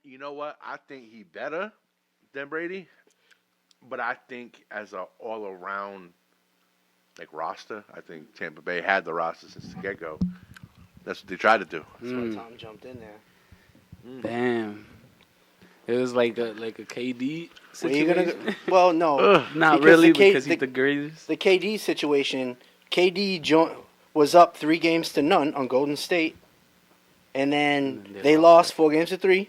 You know what? I think he better than Brady, but I think as a all around like roster, I think Tampa Bay had the roster since the get go. That's what they tried to do. That's why Tom jumped in there. Damn. It was like a KD situation. Well, no. Not because really, the because he's the greatest. The KD situation, was up 3-0 on Golden State, and then they lost 4-3,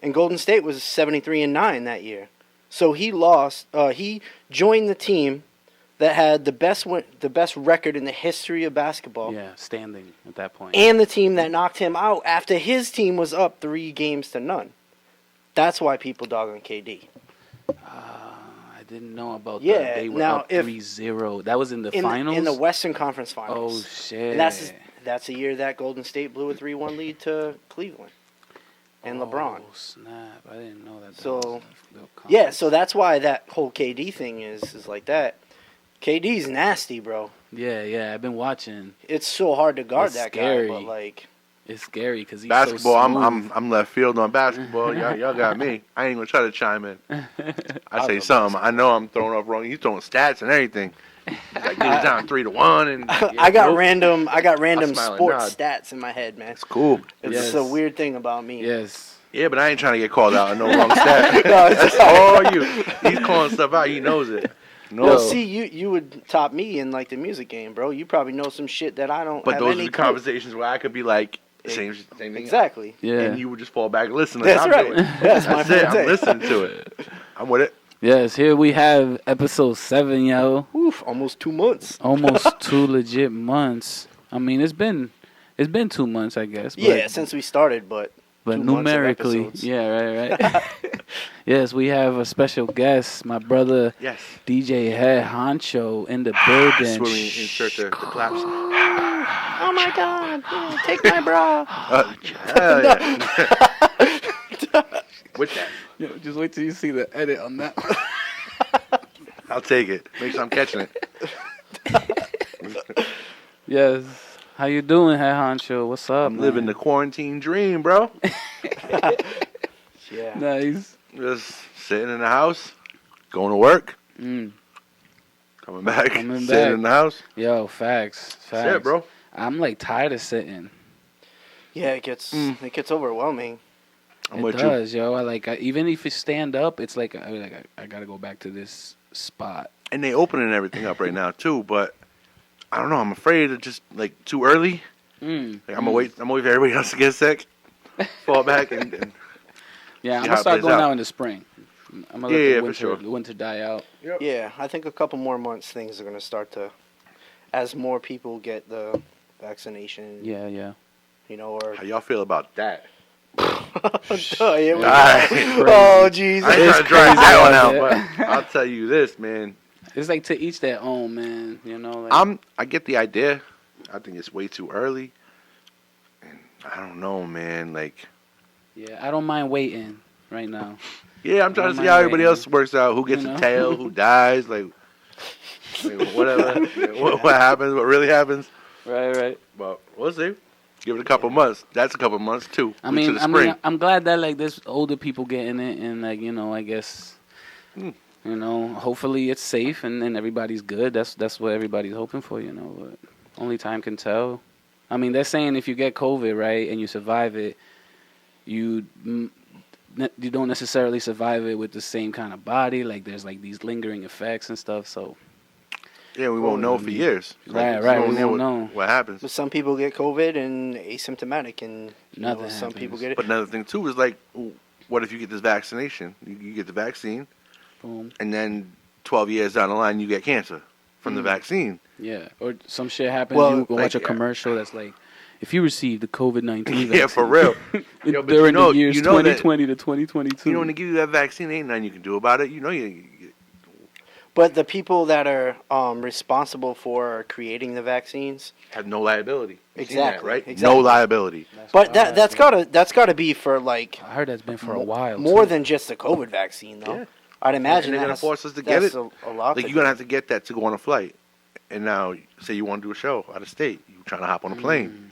and Golden State was 73-9 that year. So he lost. He joined the team that had the best record in the history of basketball. Yeah, standing at that point. And the team that knocked him out after his team was up 3-0. That's why people dog on KD. I didn't know about that. Yeah, They were now up 3-0. That was in the finals? In the Western Conference Finals. Oh, shit. And that's a year that Golden State blew a 3-1 lead to Cleveland and LeBron. Oh, snap. I didn't know that. So, yeah, so that's why that whole KD thing is like that. KD's nasty, bro. Yeah, I've been watching. It's so hard to guard that scary. guy, but like it's scary because he's basketball. So smooth. I'm left field on basketball. Y'all got me. I ain't gonna try to chime in. I say something. I know I'm throwing off wrong. He's throwing stats and everything. He's like getting down 3-1 and I got random smile and sports stats in my head, man. It's cool. It's a weird thing about me. Yes. Yeah, but I ain't trying to get called out on no wrong stat. No, it's all you. He's calling stuff out. He knows it. No. Well, see, you would top me in like the music game, bro. You probably know some shit that I don't. But have those any are the clue. conversations where I could be like, same thing. Exactly. Yeah. And you would just fall back and listen. That's I'm right. doing. That's my That's it. forte. I'm listening to it. I'm with it. Yes, here we have episode 7, yo. Oof, almost 2 months. Almost 2 legit months. I mean, it's been 2 months, I guess. But, Yeah, since we started, but 2 months of numerically, episodes. yeah, right. Yes, we have a special guest, my brother, Yes. DJ Head Honcho in the building. That's where we insert the claps. Oh my God! Yeah, take my bra. Hell yeah. With that. Yo, just wait till you see the edit on that. I'll take it. Make sure I'm catching it. Yes. How you doing, Head Honcho? What's up? I'm living the quarantine dream, bro. Yeah. Nice. Just sitting in the house, going to work, coming back, sitting in the house. Yo, facts. That's it, bro. I'm like tired of sitting. Yeah, it gets overwhelming. I'm It with does, yo. Even if you stand up, it's like I gotta go back to this spot. And they opening everything up right now too, but I don't know. I'm afraid of just like too early. Like, I'm gonna wait for everybody else to get sick, fall back, and yeah, I'm how gonna it start plays going out. out in the spring. I'm gonna Yeah, let for sure. the winter die out. Yep. Yeah, I think a couple more months things are gonna start to, as more people get the vaccination. Yeah. You know, or How y'all feel about that? oh, here we go. Alright. Oh Jesus! I ain't trying to drag that one out, but I'll tell you this, man. It's like to each their own, man. You know, like, I get the idea. I think it's way too early, and I don't know, man. Like, yeah, I don't mind waiting right now. yeah, I'm trying to see how everybody else works out. Who gets a tail? Who dies? Like whatever. What happens? What really happens? Right. But we'll see. Give it a couple months. That's a couple months too. I To mean, the spring. I'm glad that like there's older people getting it, and like I guess, hopefully it's safe and then everybody's good. That's what everybody's hoping for, But only time can tell. I mean, they're saying if you get COVID, right, and you survive it, you don't necessarily survive it with the same kind of body. Like there's like these lingering effects and stuff. So Yeah, we won't know for years. Right, we won't know. What happens. But some people get COVID and asymptomatic, and Nothing some happens. people get it. But another thing too is like, what if you get this vaccination? You get the vaccine, boom. and then 12 years down the line you get cancer from the vaccine. Yeah, or some shit happens. Well, you go watch a like, commercial that's like, if you received the COVID-19 vaccine, Yeah, for real. Yo, but during the years you know that- 2020 to 2022. You know when they give you that vaccine, ain't nothing you can do about it. You know But the people that are responsible for creating the vaccines, have no liability. You seen Exactly, that, right? exactly. No liability. but that's gotta be for like I heard that's been for a while. more too. than just the COVID vaccine, though. Yeah. I'd imagine And they're gonna that's- force us to get that's it. A lot. Like you're gonna have to get that to go on a flight. And now, say you want to do a show out of state, you trying to hop on a plane.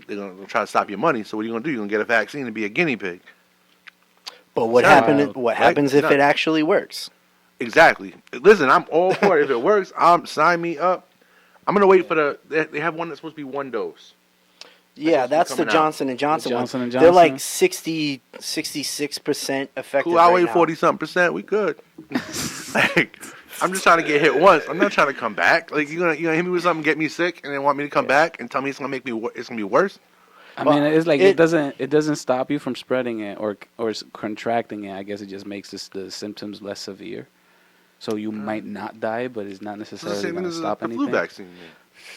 they're gonna try to stop your money. So what are you gonna do? You're gonna get a vaccine and be a guinea pig. But what Sounds happens? wild, What right? happens if Nuts. it actually works? Exactly. Listen, I'm all for it. If it works, sign me up. I'm gonna wait for they have one that's supposed to be one dose. Yeah, supposed to be that's the coming out. Johnson and Johnson one. Johnson and They're like Johnson? 66% effective. Cool, I'll right wait now. 40-something%. We good. Like, I'm just trying to get hit once. I'm not trying to come back. Like you gonna hit me with something, get me sick, and then want me to come back and tell me it's gonna make me it's gonna be worse. I Well, mean, it's like it- it doesn't stop you from spreading it or contracting it. I guess it just makes the symptoms less severe. So you might not die, but it's not It's the necessarily same going to as stop the anything. flu vaccine.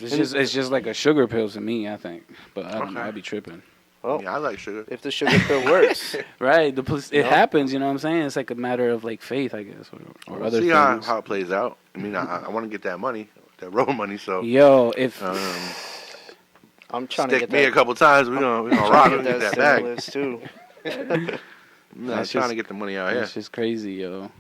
It's just like a sugar pill to me, I think. But I don't know. Okay. I'd be tripping. Well, Yeah, I like sugar. if the sugar pill works, Right. It No. happens, you know what I'm saying? It's like a matter of like faith, I guess, or We'll other see things. how it plays out. I mean, I want to get that money, that road money. So Yo, if I'm trying to stick get me that. a couple times. We gonna I'm rock trying and to get get that bag. stimulus too. I'm not That's trying just- to get the money out here. it's just crazy, yo.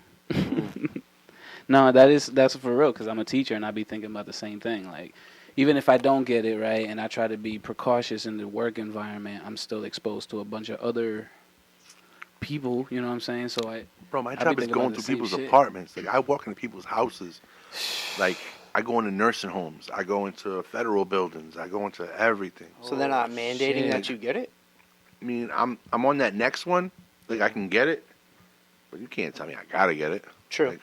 No, that's for real, because I'm a teacher and I be thinking about the same thing. Like, even if I don't get it right and I try to be precautious in the work environment, I'm still exposed to a bunch of other people, you know what I'm saying? So Bro, my I be job is thinking going about the through same people's shit. apartments. Like I walk into people's houses. Like I go into nursing homes. I go into federal buildings. I go into everything. So they're not mandating shit. that you get it. I mean, I'm on that next one. Like I can get it, but you can't tell me I gotta get it. True. Like,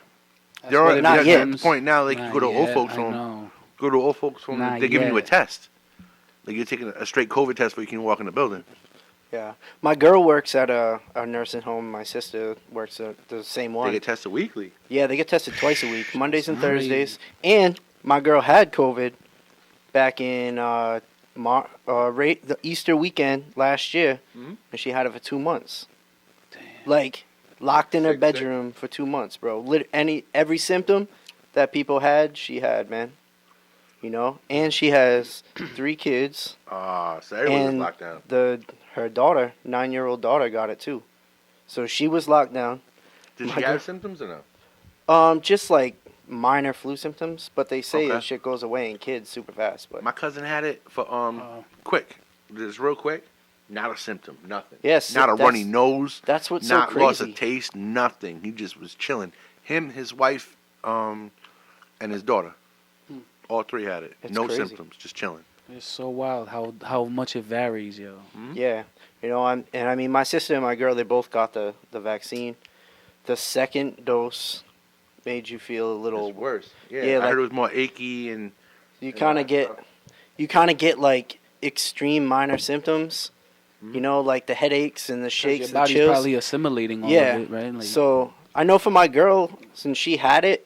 That's They're what it Not at yet. the point now. Like you Not go to old yet, folks I home. know. Go to old folks home. Not They're giving you a yet. test. Like you're taking a straight COVID test before you can walk in the building. Yeah, my girl works at a nursing home. My sister works at the same They one. get tested weekly. Yeah, they get tested twice a week, Mondays and Crazy. Thursdays. And my girl had COVID back in the Easter weekend last year, Mhm. and she had it for 2 months. Damn. Like locked in her Sick, sick. bedroom for 2 months, bro. Every symptom that people had, she had, man. You know, and she has 3 kids. So everyone was And locked down. Her daughter, 9-year-old daughter, got it too. So she was locked down. Did my she girl- have symptoms or no? Just like minor flu symptoms, but they say Okay. that shit goes away in kids super fast. But My cousin had it for quick, just real quick. Not a symptom, nothing. Yes, not a that's- runny nose. that's what's not so loss crazy. of taste, nothing. He just was chilling. Him, his wife, and his daughter. All 3 had it. It's no crazy. symptoms, just chilling. It's so wild how much it varies, yo. Yeah, you know, I mean, my sister and my girl, they both got the vaccine. The second dose made you feel a little. It's worse. Yeah, Yeah, I like- heard it was more achy and. You and kind all of that get, stuff. you kind of get like extreme minor symptoms. You know, like the headaches and the shakes, Your the body's chills. probably assimilating all Yeah. of it, right? Like, So I know for my girl, since she had it,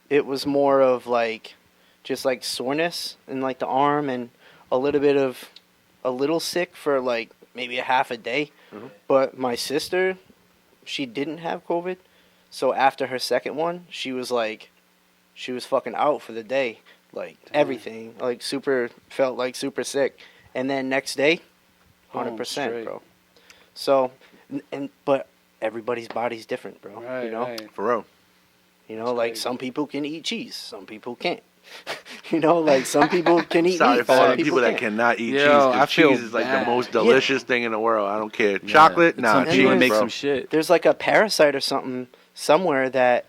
it was more of like, just like soreness in like the arm and a little sick for like maybe a half a day. Mhm. But my sister, she didn't have COVID, so after her second one, she was fucking out for the day, like Damn. everything, like felt like super sick, and then next day, Boom, 100%, straight. bro. So, but everybody's body's different, bro. right, you know. right. For real. You know, That's like crazy. some people can eat cheese, some people can't. You know, like some people can eat Sorry meat, for all some the people that can't. cannot eat Yo, cheese. 'Cause I feel cheese is like bad. the most Yeah. delicious thing in the world. I don't care. Yeah. Chocolate, nah, Some people cheese, make bro. some shit. There's like a parasite or something somewhere that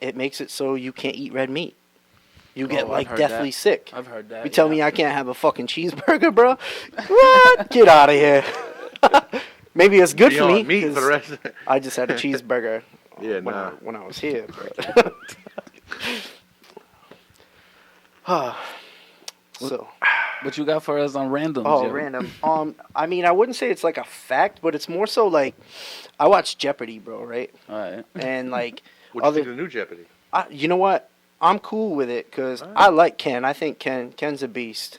it makes it so you can't eat red meat. You get I've like heard deathly that. sick. I've heard that. You tell me I can't have a fucking cheeseburger, bro? What? Get out of here. Maybe it's good Be for on me. meat for the 'cause rest. I just had a cheeseburger Yeah, when, nah. when I was here. But so. What you got for us on randoms? Oh, yo? random. I mean, I wouldn't say it's like a fact, but it's more so like I watch Jeopardy, bro, right? All right. And like, What you other, think of the new Jeopardy? you know what? I'm cool with it because Alright. I like Ken. I think Ken's a beast.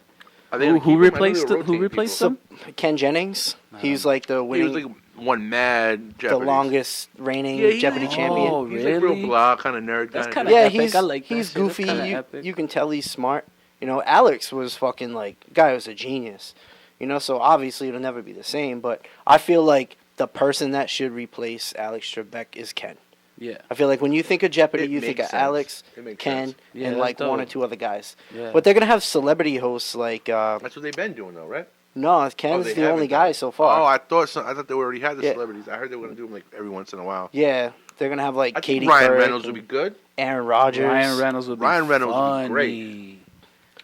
Are they Who gonna keep him? I know replaced they're who rotating replaced people. him? Ken Jennings. He's like the He was winning, like one mad the Jeopardy. longest reigning Yeah, he's Jeopardy like- champion. Oh, He's like real really? blah, kind of nerd. That's kinda kinda dude. Yeah, epic. he's I like that he's shit. That's goofy. kinda You, epic. you can tell he's smart. You know, Alex was fucking like guy was a genius. You know, so obviously it'll never be the same. But I feel like the person that should replace Alex Trebek is Ken. Yeah. I feel like when you think of Jeopardy, It you think makes of sense. Alex, It makes Ken, sense. Yeah, and that's like one or dope. two other guys. Yeah. But they're gonna have celebrity hosts like That's what they've been doing, though, right? No, Ken's they the only haven't guy done- so far. Oh, I thought they already had the Yeah. celebrities. I heard they were gonna do them like every once in a while. Yeah, they're gonna have like I Katie think Ryan Couric Reynolds would and be good. Aaron Rodgers. Ryan Reynolds would be Ryan Reynolds would be funny. great.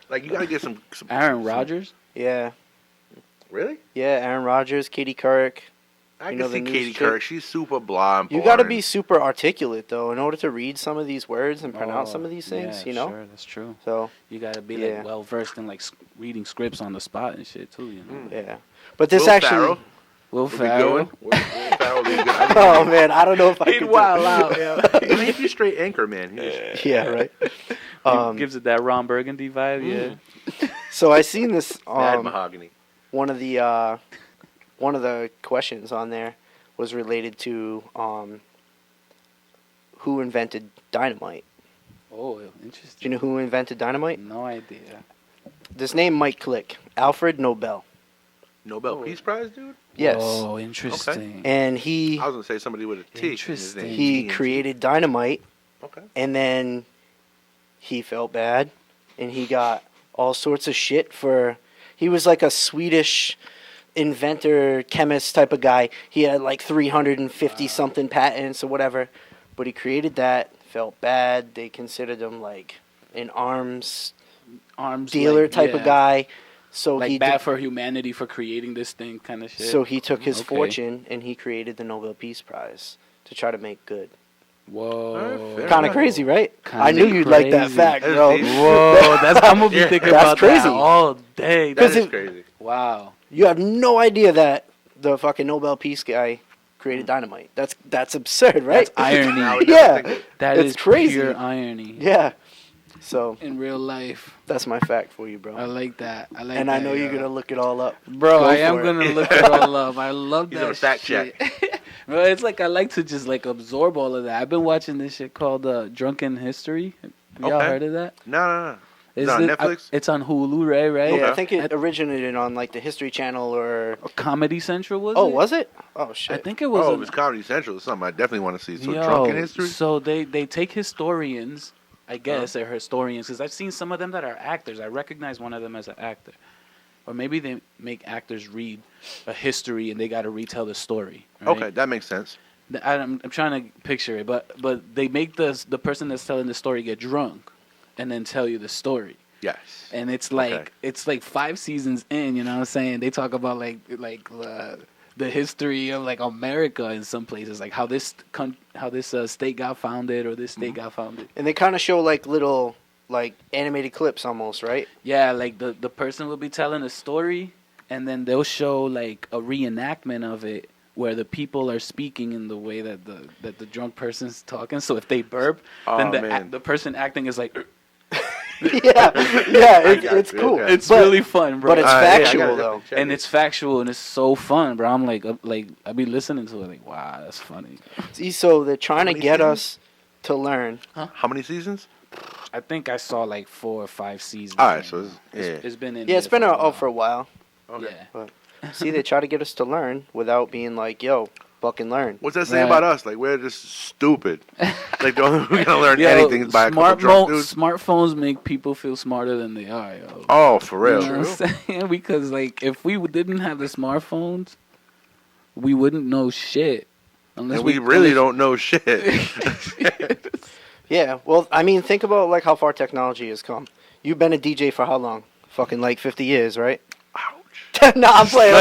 Like you gotta get some Aaron some- Rodgers? Yeah, Really? yeah, Aaron Rodgers, Katie Couric. I You can know the see news Katie chick? Couric. She's super blonde. You got to boring. be super articulate though in order to read some of these words and pronounce Oh, some of these things. yeah, you know, Sure, that's true. so You gotta be Yeah. like well versed in like reading scripts on the spot and shit too. You know. yeah. But this Will actually. Ferrell Will would be Ferrell. going. Will Ferrell would be good. I Oh man, I don't know if I He'd could. wild out, yo. I mean, he's a straight anchor man. He's Yeah, right. He gives it that Ron Burgundy vibe. Yeah. So I seen this. mad mahogany. One of the questions on there was related to who invented dynamite. Oh, Do you interesting. know who invented dynamite? No idea. This name might click. Alfred Nobel. Nobel Peace Prize, dude. Yes. Oh, interesting. And he I was gonna say somebody with a T. in his Interesting. name. he TNT. created dynamite, Okay. and then he felt bad, and he got all sorts of shit for. He was like a Swedish inventor, chemist type of guy. He had like 350 something patents or whatever, but he created that. Felt bad. They considered him like an arms Arms dealer like, type of yeah. guy. So Like he bad did- for humanity for creating this thing, kind of shit. So he took his Okay. fortune and he created the Nobel Peace Prize to try to make good. Whoa. Fair Kind of enough. crazy, right? Kinda I knew you'd like that crazy. fact, That's bro. deep. Whoa, that's I'm gonna be Yeah. thinking That's about crazy. that all day. That Because is if- crazy. Wow. You have no idea that the fucking Nobel Peace guy created dynamite. That's absurd, right? That's irony. Now I would Yeah. never think of- That It's is crazy. pure irony. Yeah. So In real life, that's my fact for you, I bro. like that. I like And that. I know you're yo. gonna look it all up, Bro, Go I for am it. gonna look it all up. I love He's that gonna fact shit. Bro, it's like I like to just like absorb all of that. I've been watching this shit called Drunken History. Have y'all Okay. heard of that? No. Is Is it on it- Netflix? It's on Hulu, right? Yeah, Okay. I think it originated on like the History Channel or. Comedy Central was Oh, it? was it? Oh shit. I think it was. Oh, a- if it's Comedy Central, it's something I definitely want to see. So Yo, drunken history. So they take historians, I guess they're historians, because I've seen some of them that are actors. I recognize one of them as an actor. Or maybe they make actors read a history and they got to retell the story. Right? Okay, that makes sense. I'm trying to picture it, but they make the person that's telling the story get drunk and then tell you the story. Yes. And it's like Okay. it's like 5 seasons in, you know what I'm saying? They talk about like the history of like America in some places, like how this state got founded or this state got founded. And they kind of show like little like animated clips almost, right? Yeah, like the person will be telling a story, and then they'll show like a reenactment of it where the people are speaking in the way that the drunk person's talking. So if they burp, then Oh, man. the person acting is like. yeah, it's you, cool. okay. It's But- really fun, bro. but it's Yeah, I gotta factual definitely though. check And it. it's factual and it's so fun, bro. I'm like I be listening to it like, wow, that's funny. See, so they're trying to many get seasons? us to learn. How many seasons? I think I saw like 4 or 5 seasons. All right, so it's, It's been in. Yeah, it's there been a out for a while. Okay. Yeah. See, they try to get us to learn without being like, "Yo, fucking learn." What's that say Right. about us? Like we're just stupid. Like we're gonna learn Yo, anything by a couple drunk dudes. smartphones make people feel smarter than they are, yo. Oh, for real. You know what I'm saying? Because like if we didn't have the smartphones, we wouldn't know shit. Unless And we really don't know shit. Yeah, well, I mean, think about like how far technology has come. You've been a DJ for how long? Fucking like 50 years, right? Ouch. No, I'm playing.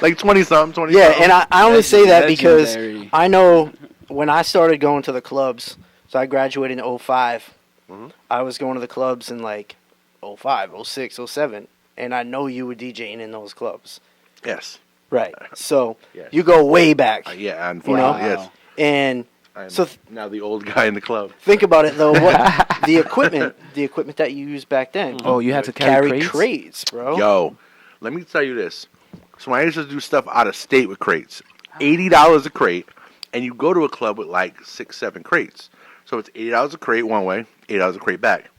Like 20 something, 20 Yeah, something. and I only say that because Legendary. I know when I started going to the clubs, so I graduated in 05. Mhm. I was going to the clubs in like 05, 06, 07, and I know you were DJing in those clubs. Yes. Right. So Yes. you go way back. Yeah, unfortunately, Wow. yes. And I'm So th- now the old guy in the club. think about it though, what the equipment that you used back then. Oh, you had to carry crates, bro. Yo, let me tell you this. So when I used to do stuff out of state with crates, $80 a crate, and you go to a club with like 6, 7 crates. So it's $80 a crate one way, $8 a crate back.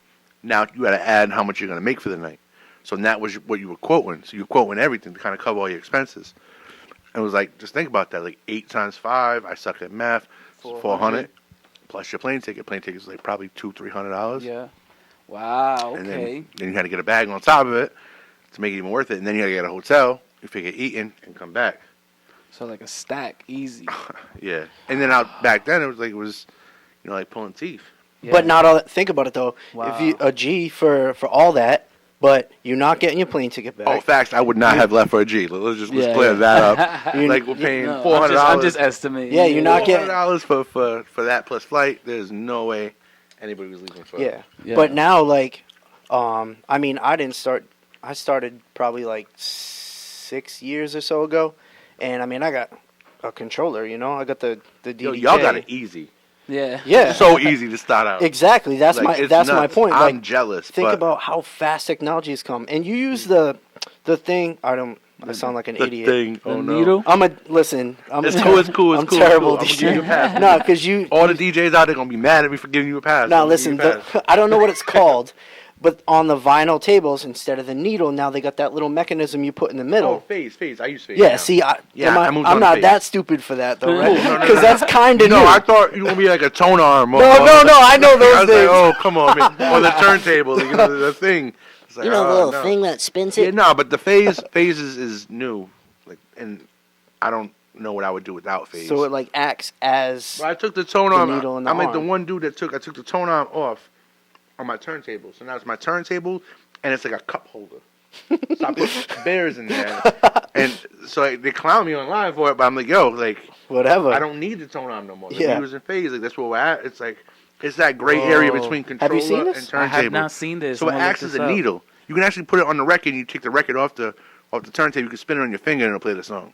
Now you got to add how much you're going to make for the night. So that was what you were quoting. So you're quoting everything to kind of cover all your expenses. And it was like, just think about that. Like 8 times 5, I suck at math, 400 plus your plane ticket. Plane ticket is like probably $200-$300. Yeah. Wow. And Okay. then you had to get a bag on top of it. to make it even worth it. And then you gotta get a hotel. You figure eating and come back. So like a stack, easy. Yeah. And then out back then, it was like pulling teeth. Yeah. But not all that. Think about it though. Wow. If you a G for all that, but you're not getting your plane ticket back. Oh, facts. I would not have left for a G. Let's clear that up. Like we're paying $400. I'm just estimating. Yeah, you're not getting $400 for that plus flight. There's no way anybody was leaving for. Yeah. Yeah. But now, like, I mean, I started probably like 6 years or so ago, and I mean, I got a controller. I got the DDJ. Yo, y'all got it easy. Yeah. Yeah. So easy to start out. Exactly. That's Like, it's my nuts. point. I'm Like, jealous. think but about how fast technology has come, and you use the thing. I sound like an the idiot. thing. The Oh no. needle? Listen. It's cool. It's cool. It's I'm cool. terrible It's at cool. I'm gonna give you a DJing. pass. No, because you. All the DJs out there gonna be mad at me for giving you a pass. Now I'm gonna give listen. you a pass. I don't know what it's called, but on the vinyl tables, instead of the needle, now they got that little mechanism you put in the middle. Oh, phase. I use phase. Yeah, now. see, I moved on I'm to not phase. that stupid for that, though, right? No, Because that's kind of No, new. I thought you were gonna be like a tone arm. Or, No, I know I those was things. like, oh, come on, man. Or the turntable, the thing. It's like, the oh, little no. thing that spins Yeah, it? no, but the phase is new, like, and I don't know what I would do without phase. So it, like, acts as... Well, I took the tone the arm. needle in the I'm like the arm. one dude that I took the tone arm off on my turntable. So now it's my turntable, and it's like a cup holder. So I put bears in there, and so they clown me online for it. But I'm like, yo, like, Whatever. I don't need the tone arm no more. Yeah. The using phase, like that's where we're at. It's like it's that gray area Whoa. between Have you controller seen and this? turntable. I have not seen this. So it I'm gonna acts look as this a up. needle. You can actually put it on the record, and you take the record off the turntable. You can spin it on your finger, and it'll play the song.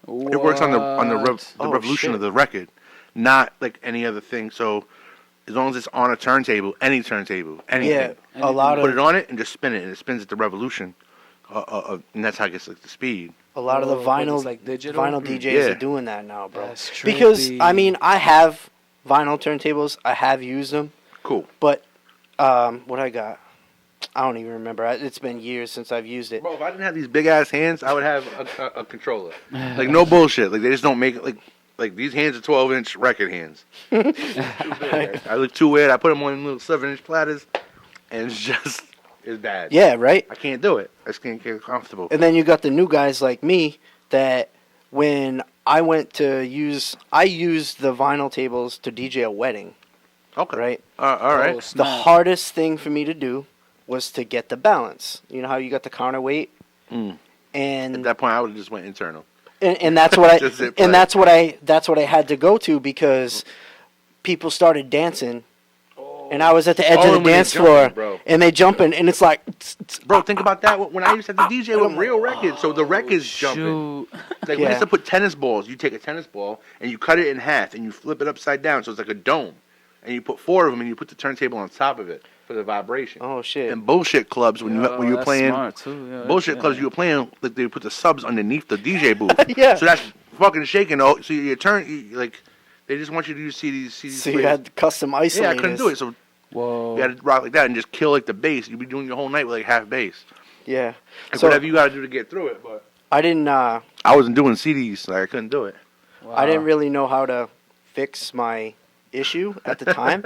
It works on the Oh, revolution shit. of the record, not like any other thing. So as long as it's on a turntable, any turntable, anything, Yeah, a lot put of it on it and just spin it, and it spins at the revolution, and that's how it gets like the speed. a lot of the Oh, but it's vinyl like digital? DJs Yeah. are doing that now, bro. That's Because trippy. I mean, I have vinyl turntables. I have used them, Cool. but what I got, I don't even remember. It's been years since I've used it. Bro, if I didn't have these big ass hands, I would have a controller. Like no bullshit. Like they just don't make it like these hands are 12-inch record hands. I look too weird. I put them on little 7-inch platters, and it's bad. Yeah, right. I can't do it. I just can't get comfortable. And then you got the new guys like me that when I went to I used the vinyl tables to DJ a wedding, Okay. right? All right. Oh, The snap. hardest thing for me to do was to get the balance. You know how you got the counterweight, Mm. At and that point, I would have just went internal. and that's what Just hit and play. that's what I had to go to because people started dancing, and I was at the edge Oh, of and the when they dance jumping, floor, bro. and they jumping, and it's like, Bro, think about that. When I used to have the DJ with real records, so the record's jumping. Shoot. Like we Yeah. used to put tennis balls. You take a tennis ball and you cut it in half and you flip it upside down, so it's like a dome. And you put 4 of them and you put the turntable on top of it for the vibration. oh shit, And bullshit clubs when Yo, you're that's playing smart, too. Yeah, bullshit yeah. clubs you were playing, like they put the subs underneath the DJ booth. Yeah. So that's fucking shaking. Oh, so like they just want you to use CDs. so you had custom isolators. Yeah, I couldn't do it. So Whoa. you had to rock like that and just kill like the bass. You'd be doing your whole night with like half bass. Yeah, Like, so whatever you got to do to get through it. But I didn't. I wasn't doing CDs. Like I couldn't do it. Wow. I didn't really know how to fix my issue at the time.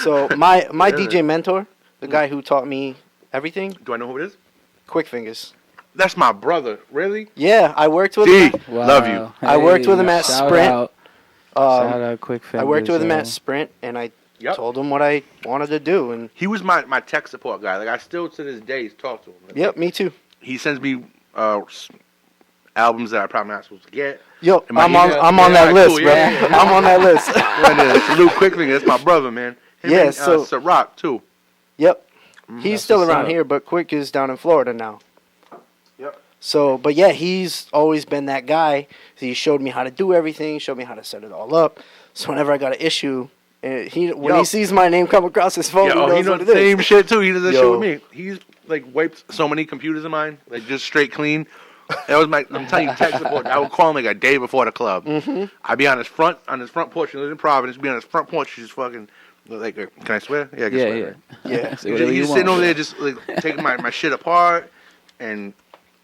So my Really? DJ mentor, the guy who taught me everything, Do I know who it is? Quick Fingers. That's my brother. Really? Yeah, I worked with D. him. Wow. Love you. I worked with him at shout Sprint. Out. Um, Shout out Quick I worked with him Fingers, at Sprint, and I Yep. told him what I wanted to do. And He was my tech support guy. Like I still to this day talk to him. Like, yep, me too. He sends me albums that I probably not supposed to get. Yo, Am I I'm on here? I'm on Yeah, that cool, list, bro. yeah, yeah. I'm on that list. And salute Quickling. That's my brother, man. Him Yeah, and, so- Ciroc too. Yep, he's That's still what's around up. here, but Quick is down in Florida now. Yep. So, but yeah, he's always been that guy. He showed me how to do everything, showed me how to set it all up. So whenever I got an issue, when Yo. he sees my name come across his phone, Yeah, he oh, knows he knows what the it is. same shit too. He does that shit Yo. with me. He's like wiped so many computers of mine, like just straight clean. That was I'm telling you, tech support. I would call him like a day before the club. Mm-hmm. I'd be on his front porch. He lives in Providence. Be on his front porch. He's just fucking like, can I swear? Yeah, I can Yeah, swear. yeah. right? Yeah. Say whatever you He's want. sitting over there just like taking my shit apart, and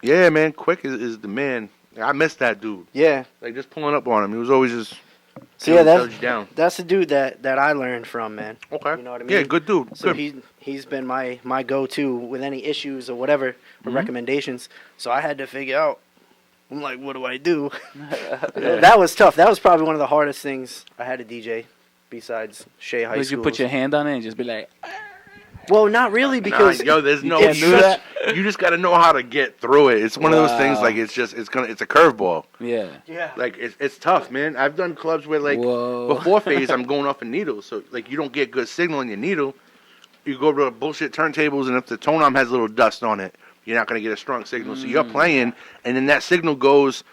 yeah, man, Quick is the man. I miss that dude. Yeah. Like just pulling up on him. He was always just So yeah, Held you down. that's the dude that I learned from, man. Okay. You know what I Yeah, mean? good dude. So Good. he's been my go-to with any issues or whatever or Mhm. recommendations. So I had to figure out. I'm like, what do I do? That was tough. That was probably one of the hardest things I had to DJ, besides Shea High Would School. you put your hand on it and just be like, Well, not really, because There's no. can't do that? You just got to know how to get through it. It's one of those things. Wow. Like it's a curveball. yeah. yeah, Like it's tough, man. I've done clubs where like Whoa. before phase, I'm going off a needle, so like you don't get good signal in your needle. You go to bullshit turntables, and if the tone arm has a little dust on it, you're not gonna get a strong signal. So you're playing, and then that signal goes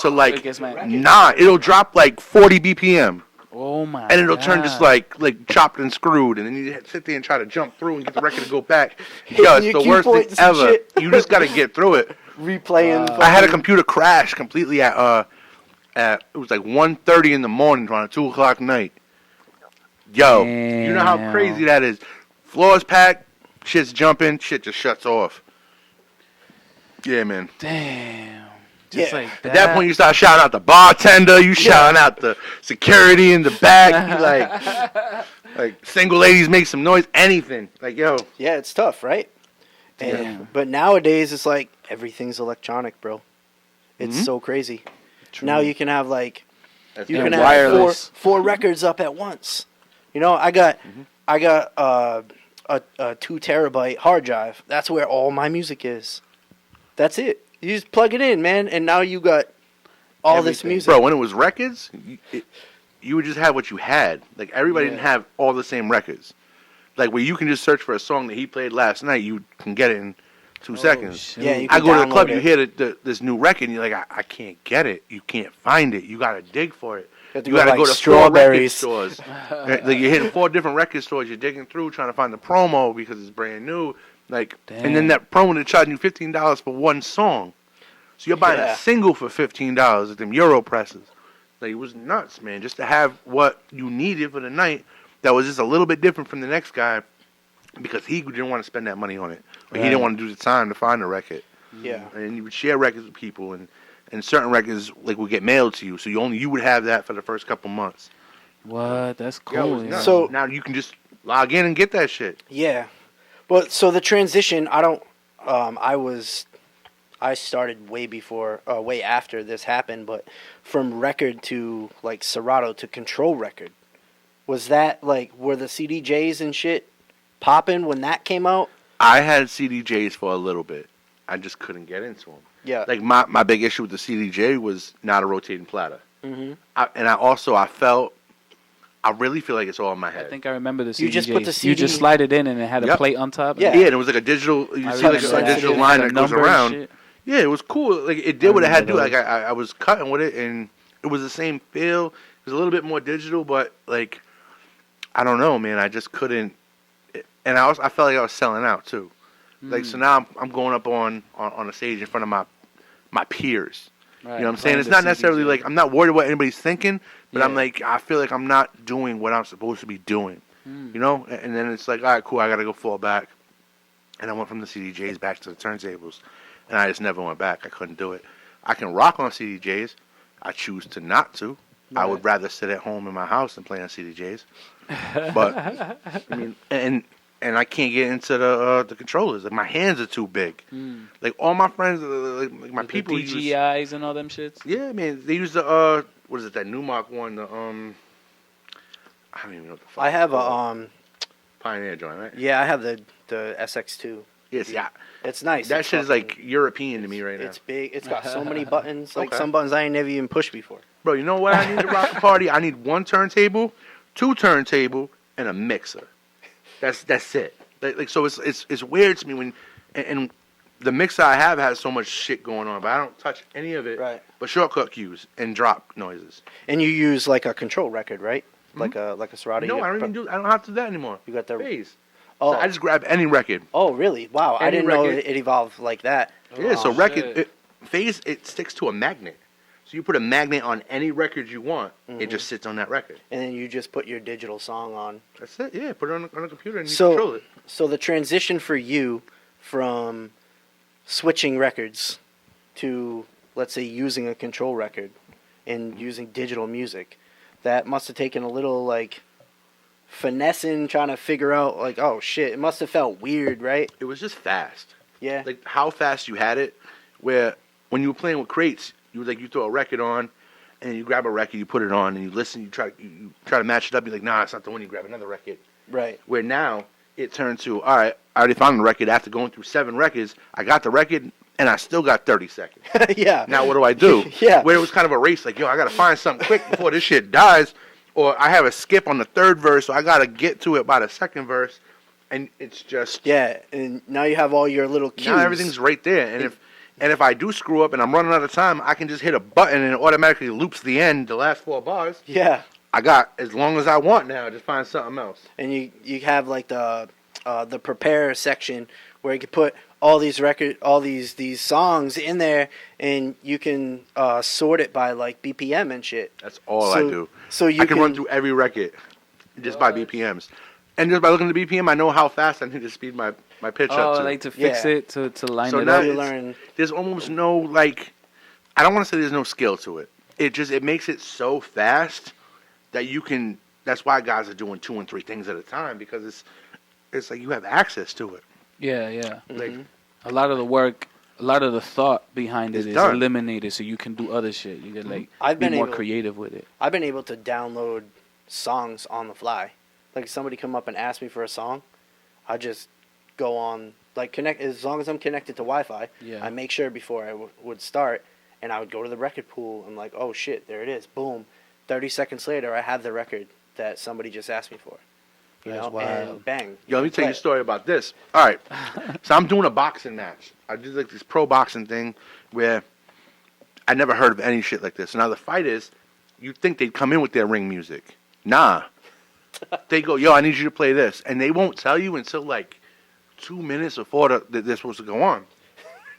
to It like gets my- it'll drop like 40 BPM, Oh my. and it'll turn just God. like chopped and screwed, and then you sit there and try to jump through and get the record to go back. Hitting Yo, it's your the cue worst thing points and ever. shit. You just gotta get through it. replaying. I had a computer crash completely at it was like 1:30 in the morning on a 2 o'clock night. Yo, you know how Damn. crazy that is. Floor's packed, shit's jumping, shit just shuts off. Yeah, man. Damn. Just Yeah. like that. At that point, you start shouting out the bartender, you shouting out the security in the back, you like single ladies make some noise, anything. Like, yo, Yeah, it's tough, right? Damn. But nowadays, it's like everything's electronic, bro. It's Mhm. so crazy. True. Now you can have like you And can have wireless. four records up at once. You know, I got a 2 terabyte hard drive. That's where all my music is. That's it. You just plug it in, man, and now you got all this Everything. music. bro, when it was records, you would just have what you had. Like, everybody didn't have all the same records. Like, where you can just search for a song that he played last night, you can get it in 2 seconds. shit. Yeah, you I can go to the download club, it. you hear this new record, and you're like, I can't get it. You can't find it. You got to dig for it. have to You go got to like go to Strawberries. 4 record stores. Like, you're hitting 4 different record stores. You're digging through, trying to find the promo because it's brand new. Like, and then Damn. that promo they're charging you $15 for one song. So you're buying Yeah. a single for $15 at them Euro presses. Like, it was nuts, man. Just to have what you needed for the night that was just a little bit different from the next guy because he didn't want to spend that money on it. Or he didn't want to do the time to find the record. Yeah. And you would share records with people, and certain records like would get mailed to you. So you would have that for the first couple months. What? That's Yo, it cool. was yeah. nuts. So- now you can just log in and get that shit. Yeah. But so the transition, I don't I started way after this happened, but from record to like Serato to control record. Was that like were the CDJs and shit popping when that came out? I had CDJs for a little bit. I just couldn't get into them. Yeah. Like my big issue with the CDJ was not a rotating platter. Mhm. I really feel like it's all in my head. I think I remember the CDJs. You just put the You just CD slide it in and it had a Yep. plate on top. Yeah. Yeah, and it was like a digital. You I see like remember a that. digital It line had a that goes number and around. shit. Yeah, it was cool. Like it did what it had to do. remember Like I was cutting with it, and it was the same feel. It was a little bit more digital, but like I don't know, man. I just couldn't. And I felt like I was selling out too. Like so now I'm going up on a stage in front of my peers. Right, You know what I'm saying? playing It's the not necessarily CDJ. like I'm not worried what anybody's thinking, but I'm Yeah. like I feel like I'm not doing what I'm supposed to be doing. You know? And then it's like, all right, cool, I gotta go fall back. And I went from the CDJs back to the turntables. And I just never went back. I couldn't do it. I can rock on CDJs. I choose to not to. I would rather sit at home in my house than play on CDJs. But I mean, and I can't get into the controllers. Like my hands are too big. Like all my friends, like my With people the use. DJIs and all them shits. Yeah, man, they use the what is it? That Newmark one. The I don't even know what the fuck. I it's have called. a Pioneer joint, right? yeah, I have the SX2. Yes, yeah. It's nice. That It's shit is fucking- like European to me right now. It's big. It's got so many buttons. Like Okay. some buttons I ain't never even pushed before. Bro, you know what I need to rock a party? I need 1 turntable, 2 turntable, and a mixer. That's it. Like so it's weird to me when and the mixer I have has so much shit going on, but I don't touch any of it. Right. But shortcut cues and drop noises. And you use like a control record, right? Like a Serato. No, I don't have to do that anymore. You got the phase. Oh. So I just grab any record. Oh, really? Wow, I Any didn't know record. it evolved like that. Yeah, so Oh, record shit. phase it sticks to a magnet. So you put a magnet on any record you want, it just sits on that record. And then you just put your digital song on. That's it. Yeah, put it on a computer and you So- control it. So the transition for you from switching records to, let's say, using a control record and using digital music, that must have taken a little like finessing, trying to figure out like, oh shit, it must have felt weird, right? It was just fast. Yeah. Like how fast you had it. Where when you were playing with crates, you throw a record on, and you grab a record, you put it on, and you listen. You try to match it up. You're like, nah, it's not the one. You grab another record. Right. Where now it turned to, all right, I already found the record after going through 7 records. I got the record, and I still got 30 seconds. Yeah. Now what do I do? Yeah. Where it was kind of a race, like, yo, I got to find something quick before this shit dies, or I have a skip on the 3rd verse, so I got to get to it by the 2nd verse, and it's just... Yeah, and now you have all your little cues. Now everything's right there, and if I do screw up and I'm running out of time, I can just hit a button and it automatically loops the end, the last 4 bars. Yeah. I got as long as I want now. Just find something else. And you have like the prepare section where you can put all these these songs in there, and you can sort it by like BPM and shit. That's all I do. So I can run through every record just by BPMs, and just by looking at the BPM, I know how fast I need to speed my pitch up to. like to fix it to line So it now up. you learn. There's almost no like. I don't want to say there's no skill to it. It makes it so fast that you can. That's why guys are doing 2 and 3 things at a time, because it's like you have access to it. Yeah. Like A lot of the work, a lot of the thought behind it is done. eliminated, so you can do other shit. You can like I've be been more able- creative with it. I've been able to download songs on the fly. Like if somebody come up and ask me for a song, I just go on like connect as long as I'm connected to Wi-Fi. Yeah. I make sure before I would start, and I would go to the record pool. I'm like, oh shit, there it is. Boom. 30 seconds later, I have the record that somebody just asked me for. You That's know, wild. and bang. Yo, let me tell you a play. story about this. All right. So I'm doing a boxing match. I did like this pro boxing thing where I never heard of any shit like this. So now the fight is, you'd think they'd come in with their ring music. Nah. They go, yo, I need you to play this. And they won't tell you until like 2 minutes before they're supposed to go on.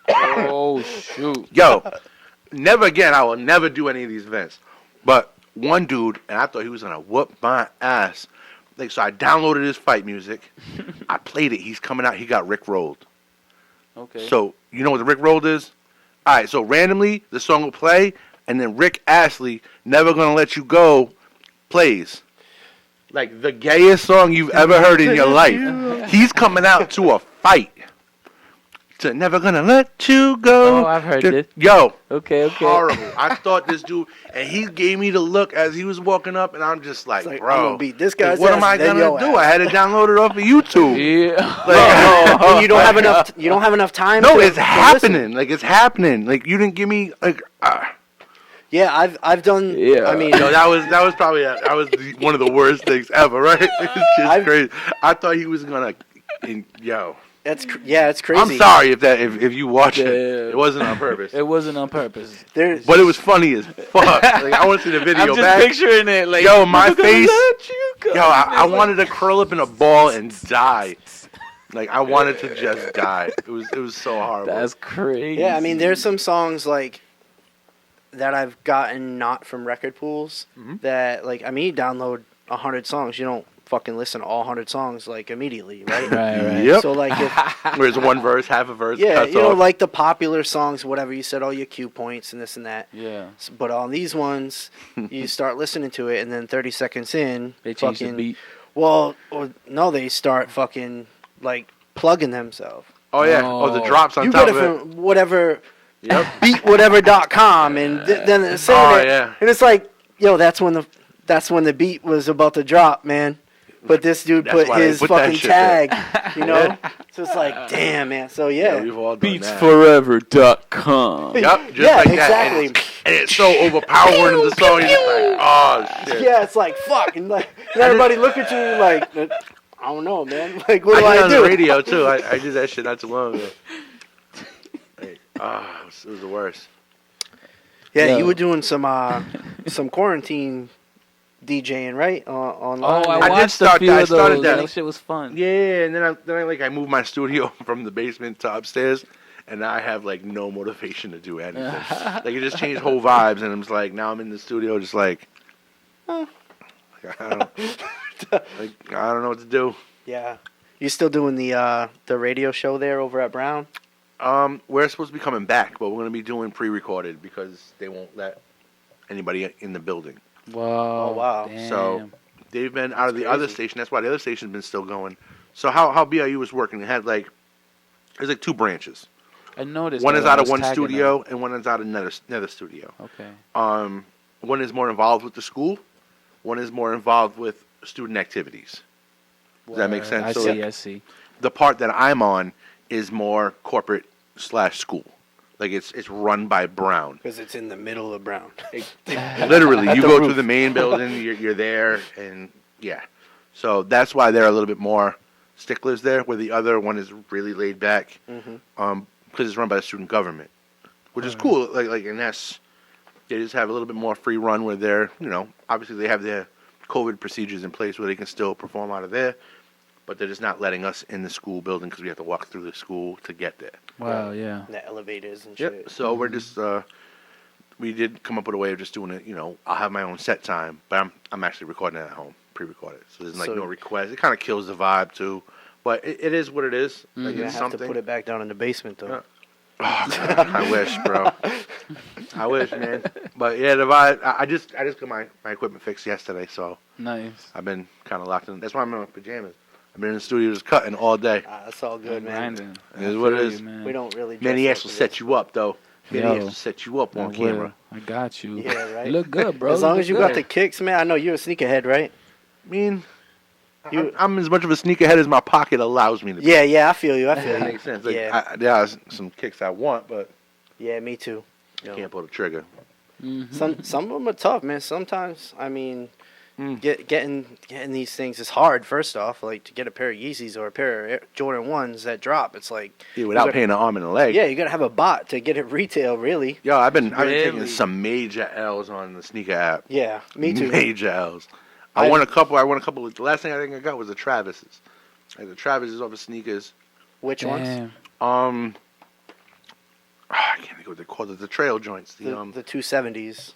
Oh shoot! Yo, never again. I will never do any of these events. But one dude, and I thought he was going to whoop my ass. Like, so I downloaded his fight music. I played it. He's coming out. He got Rick rolled. Okay. So, you know what the Rick rolled is? All right, so randomly, the song will play, and then Rick Astley, Never Gonna Let You Go, plays. Like, the gayest song you've ever heard in your life. He's coming out to a fight. To Never Gonna Let You Go. Oh, I've heard this. Yo. Okay. Horrible. I thought this dude, and he gave me the look as he was walking up, and I'm just like, It's like, bro, I'm gonna beat this guy's what am ass, I then gonna your do? ass. I had it downloaded off of YouTube. Yeah. And you don't have enough. You don't have enough time. No, to, it's to happening. listen. Like, it's happening. Like, you didn't give me like. Yeah, I've done. Yeah. I mean, No, that was probably one of the worst things ever, right? It's just crazy. I thought he was gonna, yo. it's crazy. I'm sorry if you watch it. Yeah. It wasn't on purpose. It wasn't on purpose. There's, But it was funny as fuck. Like, I want to see the video I'm just back. picturing it. Like, Yo, my "Never gonna face- let you go." Yo, I wanted to curl up in a ball and die. Like, I wanted to just die. It was so horrible. That's crazy. Yeah, I mean, there's some songs like that I've gotten not from record pools that like. I mean, you download 100 songs, you don't fucking listen to all 100 songs like immediately, right? Right. Yep. So like, if, Where's one verse, half a verse, yeah, cuts you know, off. like the popular songs, whatever. You said all your cue points and this and that. Yeah. But on these ones, you start listening to it, and then 30 seconds in, They change the fucking beat. well, or, no, they start fucking like plugging themselves. Oh yeah. Oh, the Oh. drops on You top get it of it. from whatever Yep. beatwhatever.com, and then it's saying Oh, it, yeah. and it's like, yo, that's when the beat was about to drop, man. But this dude That's put why they his put that fucking shit there. tag, you know. So it's like, damn, man. So Yeah, yeah, we've all done that. Beatsforever.com. Yep, just Yeah, like that. exactly. And it's so overpowering in the song. You're just like, oh shit. yeah, it's like fuck, and like and everybody look at you like, I don't know, man. Like, what do I did it I on do? the radio too. I did that shit not too long ago. Like, it was the worst. Yeah, Yo. you were doing some quarantine DJing, right? Online. Oh, I I did watched start a few that. I of started those. that. That shit was fun. Yeah, and then I moved my studio from the basement to upstairs, and now I have like no motivation to do anything. Like, it just changed whole vibes, and I'm just like, now I'm in the studio, just like, I don't know what to do. Yeah. You still doing the radio show there over at Brown? We're supposed to be coming back, but we're gonna be doing pre-recorded because they won't let anybody in the building. Wow. Oh, wow. Damn. So they've been out of the That's other crazy. station. That's why the other station's been still going. So how BIU was working, it had like, there's like 2 branches. I noticed. One that is when out I of was one tagging studio and one is out of another studio. them. Okay. One is more involved with the school. One is more involved with student activities. Does that make sense? I So, see. like, I see. the part that I'm on is more corporate / school. Like it's run by Brown. Because it's in the middle of Brown. Literally, At you the go roof. to the main building, you're there, and yeah. So that's why they're a little bit more sticklers there, where the other one is really laid back, because it's run by the student government, which is cool. Like and that's, they just have a little bit more free run where they're, obviously they have their COVID procedures in place where they can still perform out of there, but they're just not letting us in the school building because we have to walk through the school to get there. Wow. Yeah. The elevators and Yep. shit. So we're just we did come up with a way of just doing it. I'll have my own set time, but I'm actually recording it at home, pre-recorded. So there's like So- no request. It kind of kills the vibe too, but it is what it is. Like You're it's gonna have to something. put it back down in the basement though. Oh, God, I wish, bro. I wish, man. But yeah, the vibe. I just got my equipment fixed yesterday, so Nice. I've been kind of locked in. That's why I'm in my pajamas. I've been in the studio just cutting all day. That's all good, man. Grinding. It is what it I feel is. you, man. We don't really. Man, he dress has to up for set this. you up though. Man, he Yo. has to set you up I on will. camera. I got you. Yeah, right. You look good, bro. As long as you look got the good. kicks, man. I know you're a sneakerhead, right? I mean, You- I'm as much of a sneakerhead as my pocket allows me to be. Yeah, I feel you. I feel That you. makes sense. Like, Yeah. there are some kicks I want, but Yeah, me too. I can't pull the trigger. Mhm. Some of them are tough, man. Sometimes, I mean, Mm. getting these things is hard. First off, like to get a pair of Yeezys or a pair of Jordan 1s that drop, it's like Yeah, without gotta- paying an arm and a leg. yeah, you gotta have a bot to get it retail, really. Yo, I've been Really? taking some major L's on the sneaker app. Yeah, me too. Major L's. I won a couple. The last thing I think I got was the Travis's. Like the Travis's off of sneakers. Which ones? Damn. I can't think of what they call it. The trail joints. The 270s.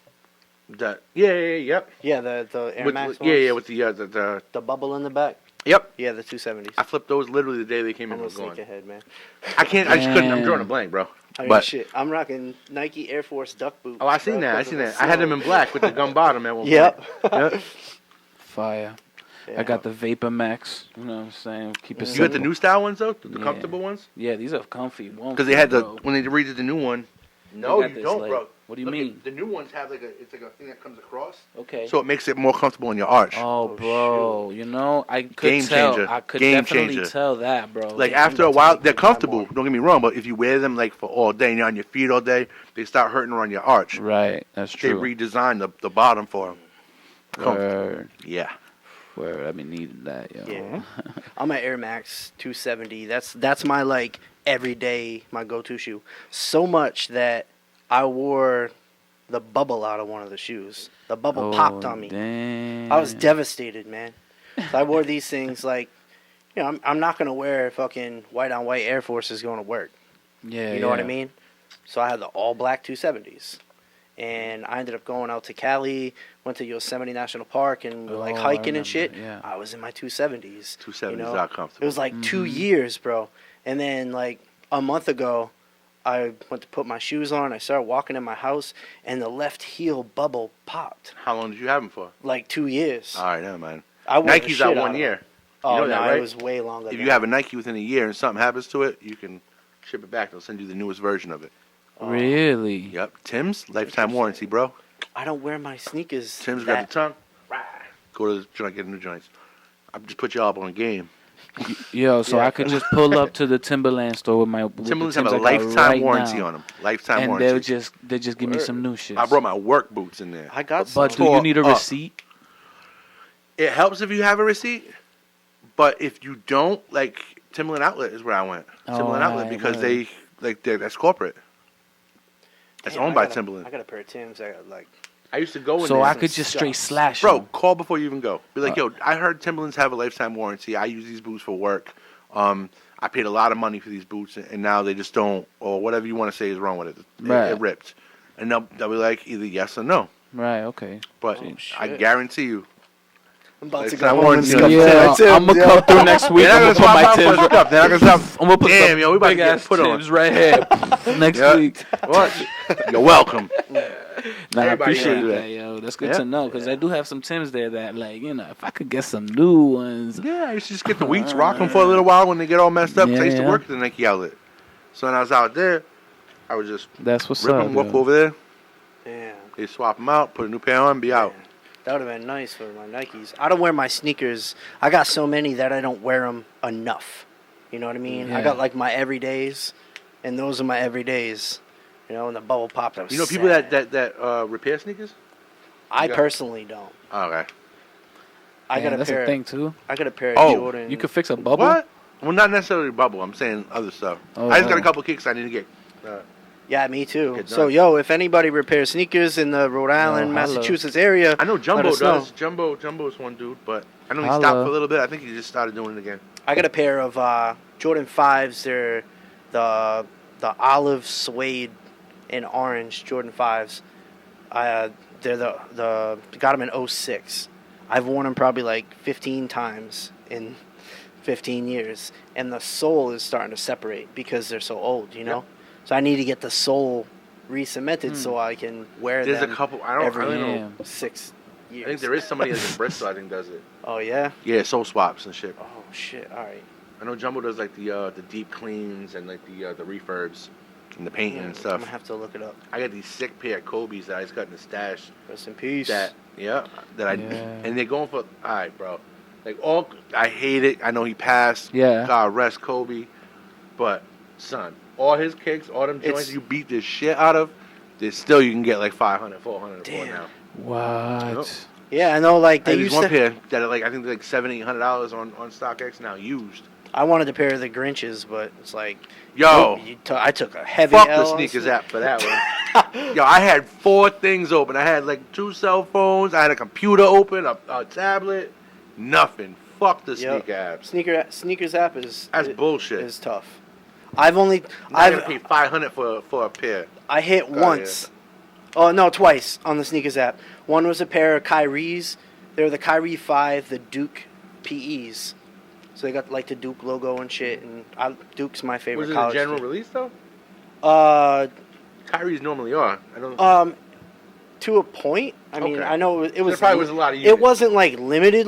Yep. Yeah, the Air Max ones. Yeah, with the the bubble in the back. yep. Yeah, the 270s. I flipped those literally the day they came in. I'm a and was gone. sneakerhead, man. I can't. I just couldn't. I'm drawing a Damn. blank, bro. I mean, But shit, I'm rocking Nike Air Force duck boots. oh, I seen bro, that. I 'cause seen of that. the I had them snow. in black with the gum bottom at one Yep. point. Yep. Fire. Yeah. I got the Vapor Max. You know what I'm saying? Keep it You got the simple. new style ones though, the Yeah. comfortable ones. Yeah, these are comfy. Because they had bro. when they redid the new one. No, got you this, don't, like- bro. what do you Look mean? The new ones have it's like a thing that comes across, Okay. so it makes it more comfortable in your arch. Oh, bro, you know, I could Game tell. changer. I could Game definitely changer. tell that, bro. Like I'm after a about to while, make they're me buy comfortable. more. Don't get me wrong, but if you wear them like for all day and you're on your feet all day, they start hurting around your arch. Right, that's They true. redesigned the bottom for them. Word, Yeah. word. I've been needing that, yo. Yeah. I'm an Air Max 270. That's my like everyday my go-to shoe. So much that I wore the bubble out of one of the shoes. The bubble popped on me. Damn. I was devastated, man. So I wore these things like, I'm not gonna wear fucking white on white Air Forces going to work. Yeah, You know what I yeah. mean? So I had the all black 270s. And I ended up going out to Cali, went to Yosemite National Park, and we're like Oh, I hiking remember, and shit. yeah. I was in my 270s. 270s you know? not comfortable. It was like 2 Mhm. years, bro. And then like a month ago, I went to put my shoes on. I started walking in my house, and the left heel bubble popped. How long did you have them for? Like 2 years. All right, never mind. I wore the Nike's shit out of 1 them. year. Oh, know no, that, right? it was way longer. If than you have a Nike within a year and something happens to it, you can ship it back. They'll send you the newest version of it. Really? Yep. Tim's lifetime warranty, bro. I don't wear my sneakers. Tim's that, got the tongue. Go to the joint, get new joints. I just put y'all up on a game. Yo, so Yeah. I could just pull up to the Timberland store with my with the Timberlands have Timbs a I got lifetime right warranty now, on them. Lifetime and warranty. they'll just give me some new shit. I brought my work boots in there. I got some. But do you need a Tore up. receipt? It helps if you have a receipt, but if you don't, like Timberland Outlet is where I went. Timberland Outlet Alright, because word. that's corporate. That's Damn, owned I by got a- Timberland. I got a pair of Timbs. I got like. I used to go in So there. I some could just straight stuff. slash Bro, 'em. call before you even go. Be like, yo, I heard Timberlands have a lifetime warranty. I use these boots for work. I paid a lot of money for these boots, and now they just don't, or whatever you want to say is wrong with it. Right. It ripped. And they'll be like, either yes or no. Right, okay. But Oh, I shit. guarantee you. I'm about to It's go not home and warranty. scuff Yeah, my I'm Timbs, gonna yo. come through next week. They're I'm not gonna put my gonna Timbs. swap stuff. They're not gonna stop. I'm gonna put Damn, some yo, we about to big get ass put on. Timbs right here next Yeah. week. What? You're welcome. Nah, I Everybody appreciate knows that, yo. That's good Yeah. to know because I do have some Tims there that, like, you know, if I could get some new ones. Yeah, I used to just get the Wheats, rock them for a little while when they get all messed up. 'Cause I used to Yeah. work at the Nike outlet. So when I was out there, I would just That's what's rip up. them, walk yo. over there, Yeah. they swap them out, put a new pair on, be out. That would have been nice for my Nikes. I don't wear my sneakers. I got so many that I don't wear them enough. You know what I mean? I Yeah. got like my everydays, and those are my everydays. You know, and the bubble pop. That was You know people sad. that repair sneakers? I you got- personally don't. Okay. I got a that's pair. a thing too. I got a pair of Oh, Jordan. You could fix a bubble. What? Well, not necessarily bubble. I'm saying other stuff. Oh, I just got wow. a couple kicks I need to get. Yeah, me too. Get So, done. yo, if anybody repairs sneakers in the Rhode Island, hello. Massachusetts area, I know Jumbo us know. does. Jumbo's one dude, but I know he Holla. stopped for a little bit. I think he just started doing it again. I got a pair of Jordan 5s. They're the olive suede and orange Jordan 5s. They're the got them in 06. I've worn them probably like 15 times in 15 years, and the sole is starting to separate because they're so old, you know. So I need to get the sole re-cemented so I can wear There's them a couple. I don't every know. 6 years. I think there is somebody that's in Bristol. I think does it. Oh yeah. Yeah, soul swaps and shit. Oh shit. All right. I know Jumbo does like the deep cleans and like the refurbs and the painting and I'm stuff. gonna have to look it up. I got these sick pair of Kobe's that I just got in the stash. Rest in peace. That Yeah. and they're going for all right, bro. Like I hate it. I know he passed. Yeah. God rest Kobe, but son, all his kicks, all them joints It's- you beat this shit out of, there's still you can get like 500, 400 for Damn. now. What? Yeah, I know. Like They they used used one to. pair that are like I think they're like $700-800 on StockX now used. I wanted a pair of the Grinches, but it's like, Yo, I took a heavy fuck L the on sneakers sne- app for that one. Yo, I had 4 things open. I had like 2 cell phones. I had a computer open, a tablet, nothing. Fuck the Yep. sneaker apps. Sneakers app is That's bullshit. Is tough. I've only I'm gonna pay $500 for a pair. I hit once. Oh no, twice on the sneakers app. One was a pair of Kyrie's. They were the Kyrie 5, the Duke PEs. So they got like the Duke logo and shit. And Duke's my favorite Was it a college. general team. release though? Uh, Kyrie's normally are. I don't. to a point. I mean, Okay. I know it was. There probably was a lot of It units. wasn't like limited,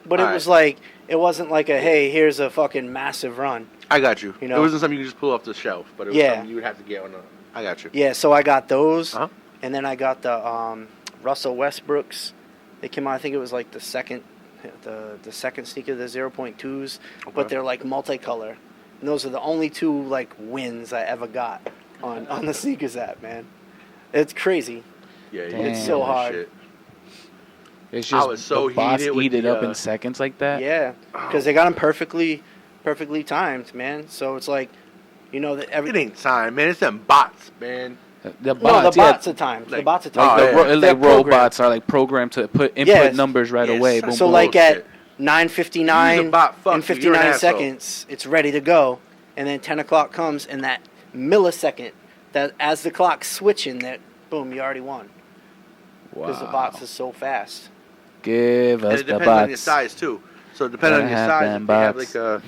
but it Alright. was like it wasn't like a hey, here's a fucking massive run. I got you. You know? It wasn't something you could just pull off the shelf, but it was Yeah. something you would have to get on. I got you. Yeah, so I got those, Uh-huh. and then I got the Russell Westbrooks. They came out. I think it was like the second sneaker, the 0.2s, Okay. but they're like multicolor. And those are the only 2 like wins I ever got on the sneakers app, man. It's crazy. Yeah, Damn. yeah, It's so that hard. shit. It's I just was so the boss heated with eat it the, up in seconds like that. Yeah, because they got them perfectly timed, man. So it's like, you know, that It ain't time, man. It's them bots, man. The No, bots, the bots yeah. are timed. The Like- bots are Like timed. Oh, the yeah. They're like programmed. robots are like programmed to input Yes. numbers right Yes. away. Boom, So boom. like at Bullshit. 9:59 Use a bot, fuck and you, you're an 59 asshole. seconds, it's ready to go. And then 10 o'clock comes, and that millisecond, that as the clock's switching, that boom, you already won. Because the bots are so fast. Give And us it the depends on your bots. size too. So depending on Gotta your have size, them if they have bots. like a,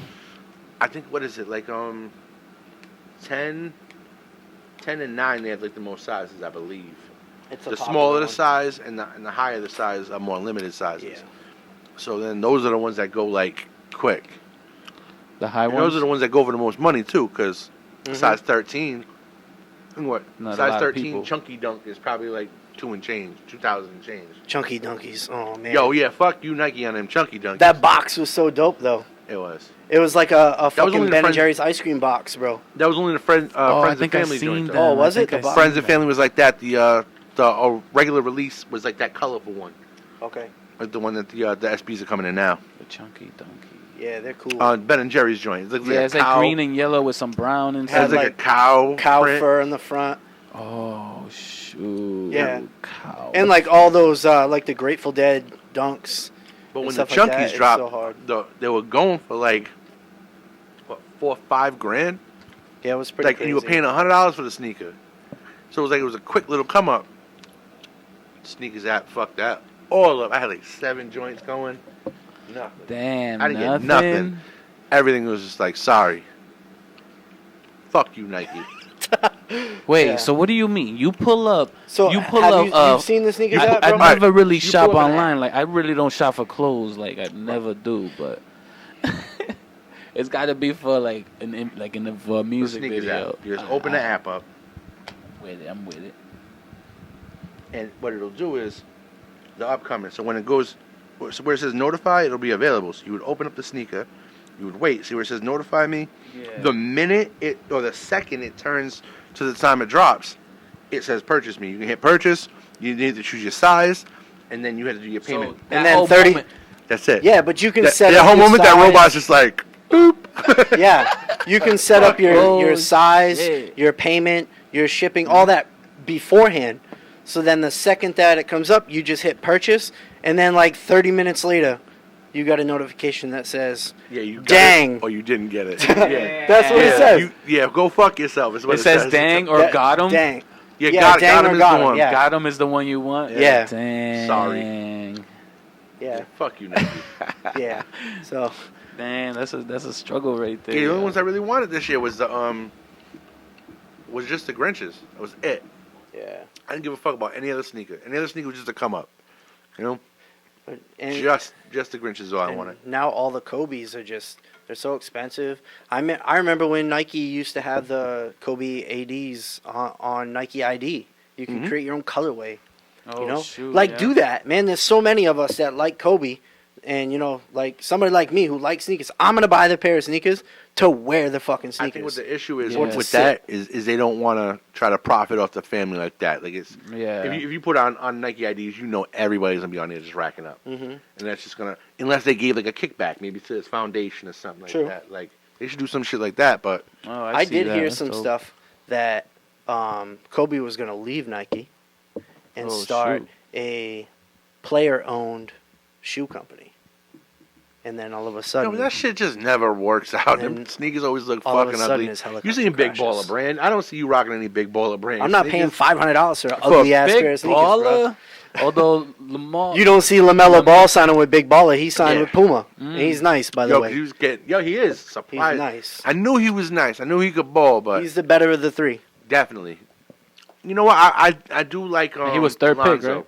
I think what is it like 10 and 9 they have like the most sizes I believe. It's a The popular smaller the one. size and the higher the size are more limited sizes. Yeah. So then those are the ones that go like quick. The high And ones. those are the ones that go for the most money too, because Mhm. size 13, and what? Not a Size lot of 13 people. chunky dunk is probably like 2,000 and change. Chunky Dunkies. Oh, man. Yo, yeah, fuck you Nike on them chunky dunkies. That box was so dope, though. It was. It was like a was fucking only the Ben and friend- Jerry's ice cream box, bro. That was only the friends I and think I family seen joint. that. though. Oh, was I it? think The I box? Friends seen and that. family was like that. The regular release was like that colorful one, Okay. like the one that the SBs are coming in now. The chunky donkey. Yeah, they're cool. Ben and Jerry's joint. It looks Yeah, like it's a like cow. green and yellow with some brown It inside. has like a like cow. Cow print. fur in the front. Oh shoot! Yeah. Cow. And like all those, like the Grateful Dead dunks. But and when the stuff like that, chunkies it's dropped, so hard. they were going for like what, $4 or $5 grand. Yeah, it was pretty Like, crazy. and you were paying $100 for the sneaker. So it was a quick little come up. Sneakers app fucked that all up. I had like 7 joints going. Nothing. Damn. I didn't nothing. get nothing. Everything was just like, sorry. Fuck you, Nike. Wait, Yeah. so what do you mean? You pull up. So you pull have up. you've seen the sneakers I app, bro? never really You shop pull up an online. Like I really don't shop for clothes. Like I never do. But it's got to be for like for a music Sneakers video. app. You just open the app up, With it, I'm with it. and what it'll do is the upcoming. So when it goes, so where it says notify, it'll be available. So you would open up the sneaker, you would wait, see where it says notify me. Yeah. The minute it or the second it turns to the time it drops, it says purchase me. You can hit purchase. You need to choose your size, and then you have to do your payment. So And that then whole 30 moment- That's it. Yeah, but you can That, set that up whole your moment that size. robot's just like boop. Yeah, you can set up your Oh, size, shit. your payment, your shipping, all that beforehand. So then the second that it comes up, you just hit purchase, and then like 30 minutes later, you got a notification that says, Yeah, you got Dang. it, or you didn't get it. Yeah. "That's what it says." Yeah, go fuck yourself. Is what It says dang or That- got him. Dang. Yeah, Yeah, got dang him or is got the him, one. yeah. Got him is the one you want. Yeah. Dang. Sorry. Yeah, Fuck you, Nike. yeah. So Dang, that's a struggle right there. Yeah, the only ones I really wanted this year was the was just the Grinches. That was it. yeah, I didn't give a fuck about any other sneaker. Any other sneaker was just a come up. You know, and just the Grinches is all I and wanted. now all the Kobe's are just they're so expensive. I remember when Nike used to have the Kobe ADs on Nike ID. You can Mhm. create your own colorway. Oh, You know, shoot, like yeah. do that, man. There's so many of us that like Kobe, and you know, like somebody like me who likes sneakers. I'm gonna buy the pair of sneakers to wear the fucking I think what sneakers. the issue is Yeah. with that is they don't want to try to profit off the family like that. Like it's Yeah. if you put on Nike IDs, you know everybody's gonna be on there just racking up, Mm-hmm. and that's just gonna unless they gave like a kickback maybe to his foundation or something like True. that. Like they should do some shit like that. But Oh, I see did that. hear That's some dope. stuff that Kobe was gonna leave Nike and Oh, start shoot. a player-owned shoe company, and then all of a no, sudden, but that shit just never works out. Them And sneakers always look all of a fucking sudden ugly. his helicopter You seen Big crashes. Baller brand? I don't see you rocking any Big Baller brand. I'm not paying sneakers. $500 for an ugly ass Big pair of sneakers, bro. Baller. Although Lamar, You don't see LaMelo Ball signing with Big Baller. He signed Yeah. with Puma. And he's nice, by the Yo, way. he was getting, he is He's surprised. nice. I knew he was nice. I knew he could ball, but He's the better of the three. definitely. You know what? I do like. He was third pick, Lonzo.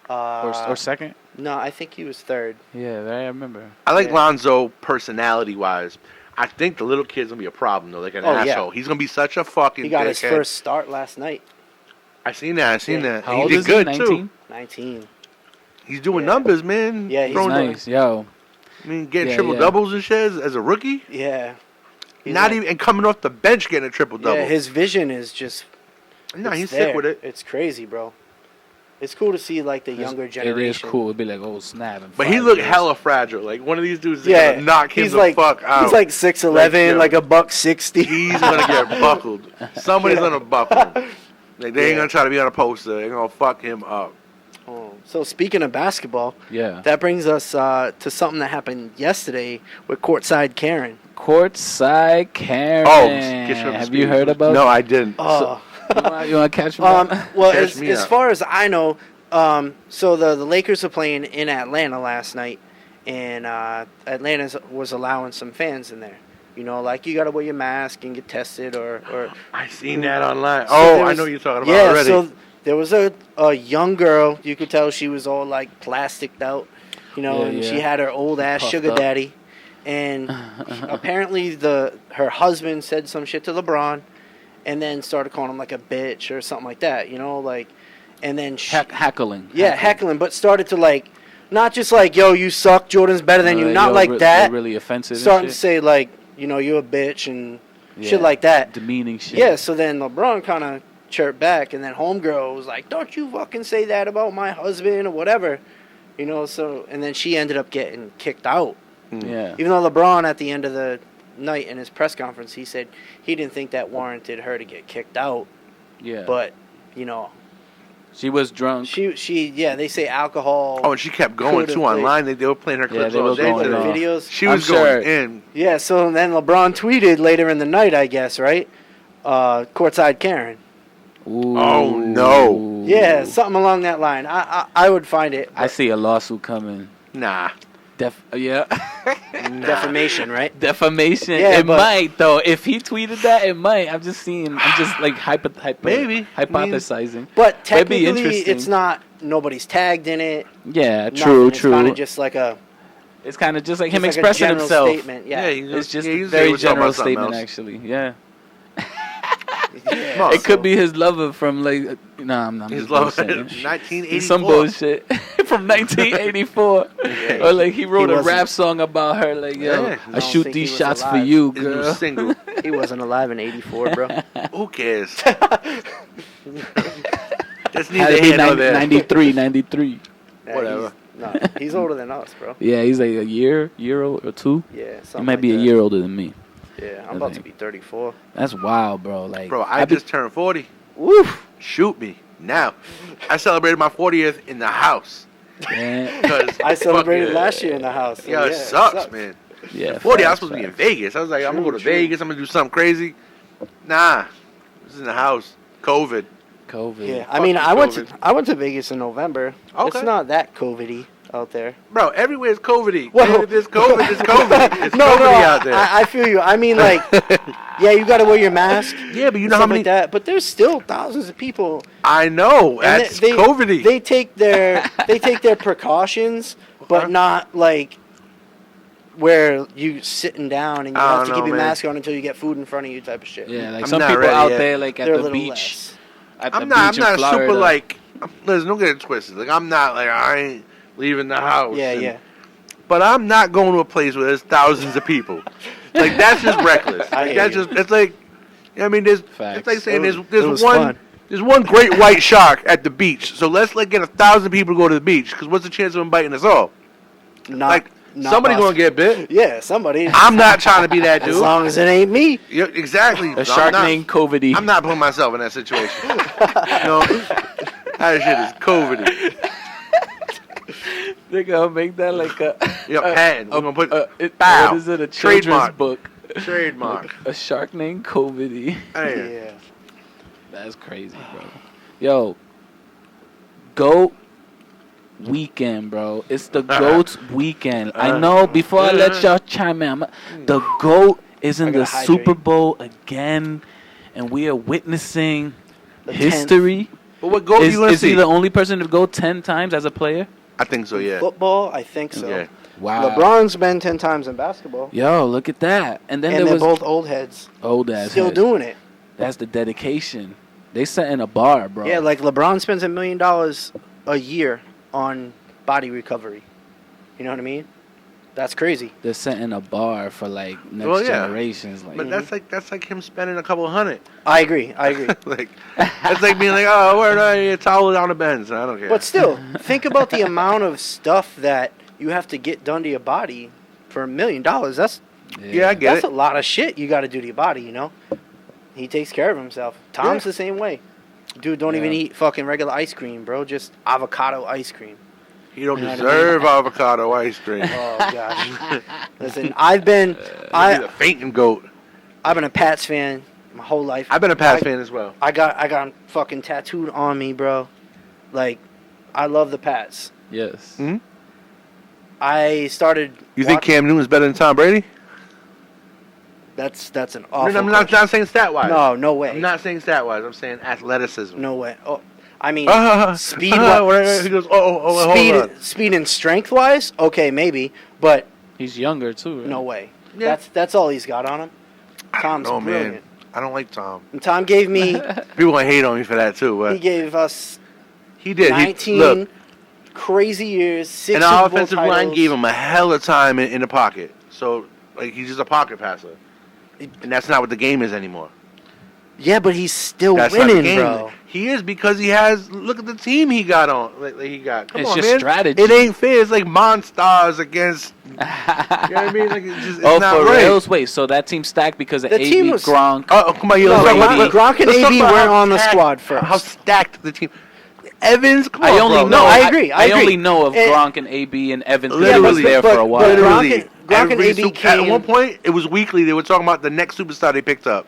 right? Or second. No, I think he was third. Yeah, I remember. I like Yeah. Lonzo personality wise. I think the little kid's gonna be a problem though, like an Oh, yeah. asshole. He's gonna be such a fucking. He got his dickhead. first start last night. I seen that. Yeah. that. How And old he did is good he? too. 19? 19. He's doing Yeah. numbers, man. Yeah, he's Throwing the- Nice, yo. I mean, getting Yeah, triple yeah. doubles and shit as a rookie. Yeah. He's Not like- even and coming off the bench getting a triple double. Yeah, his vision is just. No, it's he's there. sick with it. It's crazy, bro. It's cool to see like the younger generation. It is cool. It'd be like, oh snap! in But he 5 looked years. hella fragile. Like one of these dudes is Yeah, gonna knock him he's the like fuck out. he's like 6'11", Like, like a $160. He's gonna get buckled. Somebody's gonna buckle him. Like they ain't Yeah. gonna try to be on a poster. They're gonna fuck him up. Oh. So speaking of basketball, Yeah. that brings us to something that happened yesterday with Courtside Karen. Courtside Karen. Oh, get you up to Have speed. you heard about? No, I didn't. Oh. You want to catch me? Well, Catch me as up. far as I know, so the Lakers are playing in Atlanta last night, and Atlanta was allowing some fans in there. You know, like you got to wear your mask and get tested, or I seen that online. So Oh, there I was- know what you're talking about yeah. already. So there was a young girl. You could tell she was all like plasticed out, you know, Yeah, and yeah. she had her old ass Puffed sugar up. daddy, and apparently her husband said some shit to LeBron, and then started calling him like a bitch or something like that, you know, like, and then Heckling. heckling, but started to like, not just like, yo, you suck, Jordan's better than you, not like that. Really offensive. Starting to and shit. say like, you know, you're a bitch and Yeah. shit like that. Demeaning shit. Yeah, so then LeBron kind of chirped back, and then homegirl was like, don't you fucking say that about my husband or whatever. You know, so, and then she ended up getting kicked out. Yeah. Even though LeBron at the end of the night in his press conference, he said he didn't think that warranted her to get kicked out. Yeah. But, you know, she was drunk. they say alcohol. Oh, and she kept going Could've too played. online. They were playing her clips they all were day going today. off. videos. She I'm was sure. going in. Yeah, so then LeBron tweeted later in the night, I guess, right? Courtside Karen. Ooh. Oh, no. Yeah, something along that line. I would find it. I see a lawsuit coming. Nah. Defamation, right? Defamation. Yeah, it but- might though. If he tweeted that, it might. I'm just like Maybe. hypothesizing. But It'd be technically, interesting. it's not. Nobody's tagged in it. Yeah, nothing. true. It's kind of just like a. It's kind of just like just him like a expressing general himself. Statement. Yeah. It's just yeah, a you say very we're talking general about something statement, else. actually. Yeah. Yeah, It could be his lover from like I'm His just love, bullshitting. 1984. Some bullshit from 1984, or like he wrote a wasn't- rap song about her, like yo, Yeah. I don't shoot think these he was shots for alive. you, He girl. was single. He wasn't alive in '84, bro. Who cares? Just need Had to to be hear there. 93. Yeah, Whatever. He's older than us, bro. Yeah, he's like a year or two. Yeah, He something might be like a that. year older than me. Yeah, I I'm about to think. be 34. That's wild, bro. Like, Bro, I just turned 40. Woof. Shoot me now. I celebrated my 40th in the house. yeah, 'Cause I celebrated fuck, last year in the house. So Yo, yeah, it sucks, man. yeah. 40, I was facts, supposed to be in facts. Vegas. I was like, I'm True, going to true. Vegas. I'm going to do something crazy. Nah. This is in the house. COVID. COVID. Yeah, I mean, I went COVID. to Vegas in November. Okay. It's not that COVID-y out there. Bro, everywhere's COVID-y. Well- If there's COVID, there's COVID. It's no, COVID-y out there. I feel you. I mean, like, yeah, you got to wear your mask. Yeah, but you and know how stuff many... like that. But there's still thousands of people. I know. And That's COVID-y. They take their precautions, but Okay. not like where you sitting down and you I have don't to keep know, your man. mask on until you get food in front of you, type of shit. Yeah, like I'm some not people ready out yet. there, like at They're a the little beach. less. At I'm the not beach in super Florida. like... Listen, don't get it twisted. Like, I'm not like, I ain't leaving the house. Yeah, and- yeah. But I'm not going to a place where there's thousands of people. Like, that's just reckless. I Like, hear that's you. just, it's like, you know what I mean, there's, Facts. it's like saying It there's was one, fun. there's one great white shark at the beach. So let's like get 1,000 people to go to the beach. Because what's the chance of him biting us all? Not, Like, not somebody possible. going to get bit. Yeah, somebody. I'm not trying to be that As dude. long as it ain't me. Yeah, exactly. A shark named COVID. I'm not putting myself in that situation. No, that shit is COVID. They're gonna make that like a Yeah, patent. We're going to put what is it? A children's Trademark. book. trademark. A shark named COVID. Hey. Yeah. That's crazy, bro. Yo, GOAT weekend, bro. It's the GOAT's weekend. I know. Before I let y'all chime in, the GOAT is in I the gotta hydrate. Super Bowl again, and we are witnessing The history. But what goal do you want to Is he see? the only person to go 10 times as a player? I think so, yeah. Football, I think so. Yeah. Wow. LeBron's been 10 times in basketball. Yo, look at that. And then And there they're was both old heads. old ass Still heads. doing it. That's the dedication. They setting a bar, bro. Yeah, like LeBron spends $1 million a year on body recovery. You know what I mean? That's crazy. They're setting a bar for like next Well, yeah. generations. Like, But that's like him spending a couple hundred. I agree. Like that's like being like, oh, where do I towel down the Benz? I don't care. But still, think about the amount of stuff that you have to get done to your body for $1 million. That's yeah, I get that's it. a lot of shit you got to do to your body. You know, he takes care of himself. Tom's Yeah. the same way. Dude, don't even Yeah. eat fucking regular ice cream, bro. Just avocado ice cream. You don't You know what I deserve avocado ice cream. Oh gosh. Listen, I've been You're I the fainting goat. I've been a Pats fan my whole life. I've been a Pats fan as well. I got fucking tattooed on me, bro. Like, I love the Pats. yes. Hmm? I started. You think watch- Cam Newton's better than Tom Brady? That's an awful. No, I'm not saying stat wise. No way. I'm not saying stat wise. I'm saying athleticism. No way. Oh, I mean, speed. He goes, hold on. Speed and strength wise, okay, maybe, but He's younger too. Right? no way. Yeah. That's all he's got on him. Tom's No, brilliant. man. I don't like Tom. And Tom gave me. People gonna hate on me for that too, he but gave us he did. 19 Look, crazy years. 6 and our Super Bowl offensive line titles. gave him a hell of time in the pocket. So, like, he's just a pocket passer. And that's not what the game is anymore. Yeah, but he's still That's not the winning, game. bro. He is because he has. Look at the team he got on. Like he got. Come It's on, just man. strategy. It ain't fair. It's like Monstars against. You know what I mean? Like it's just. It's Oh, not for right. reals? Wait, so that team stacked because of The AB, team was- Gronk. Oh, come on, No, let's talk about- Gronk and let's talk AB about weren't how on the stacked- squad first. How stacked the team. Evans, come on, I only bro. know. No, I agree. I agree. only know of And- Gronk and AB and Evans. because Literally, I was there but- for a while. but Literally, Gronk and every AB at came- one point, it was weekly. They were talking about the next superstar they picked up.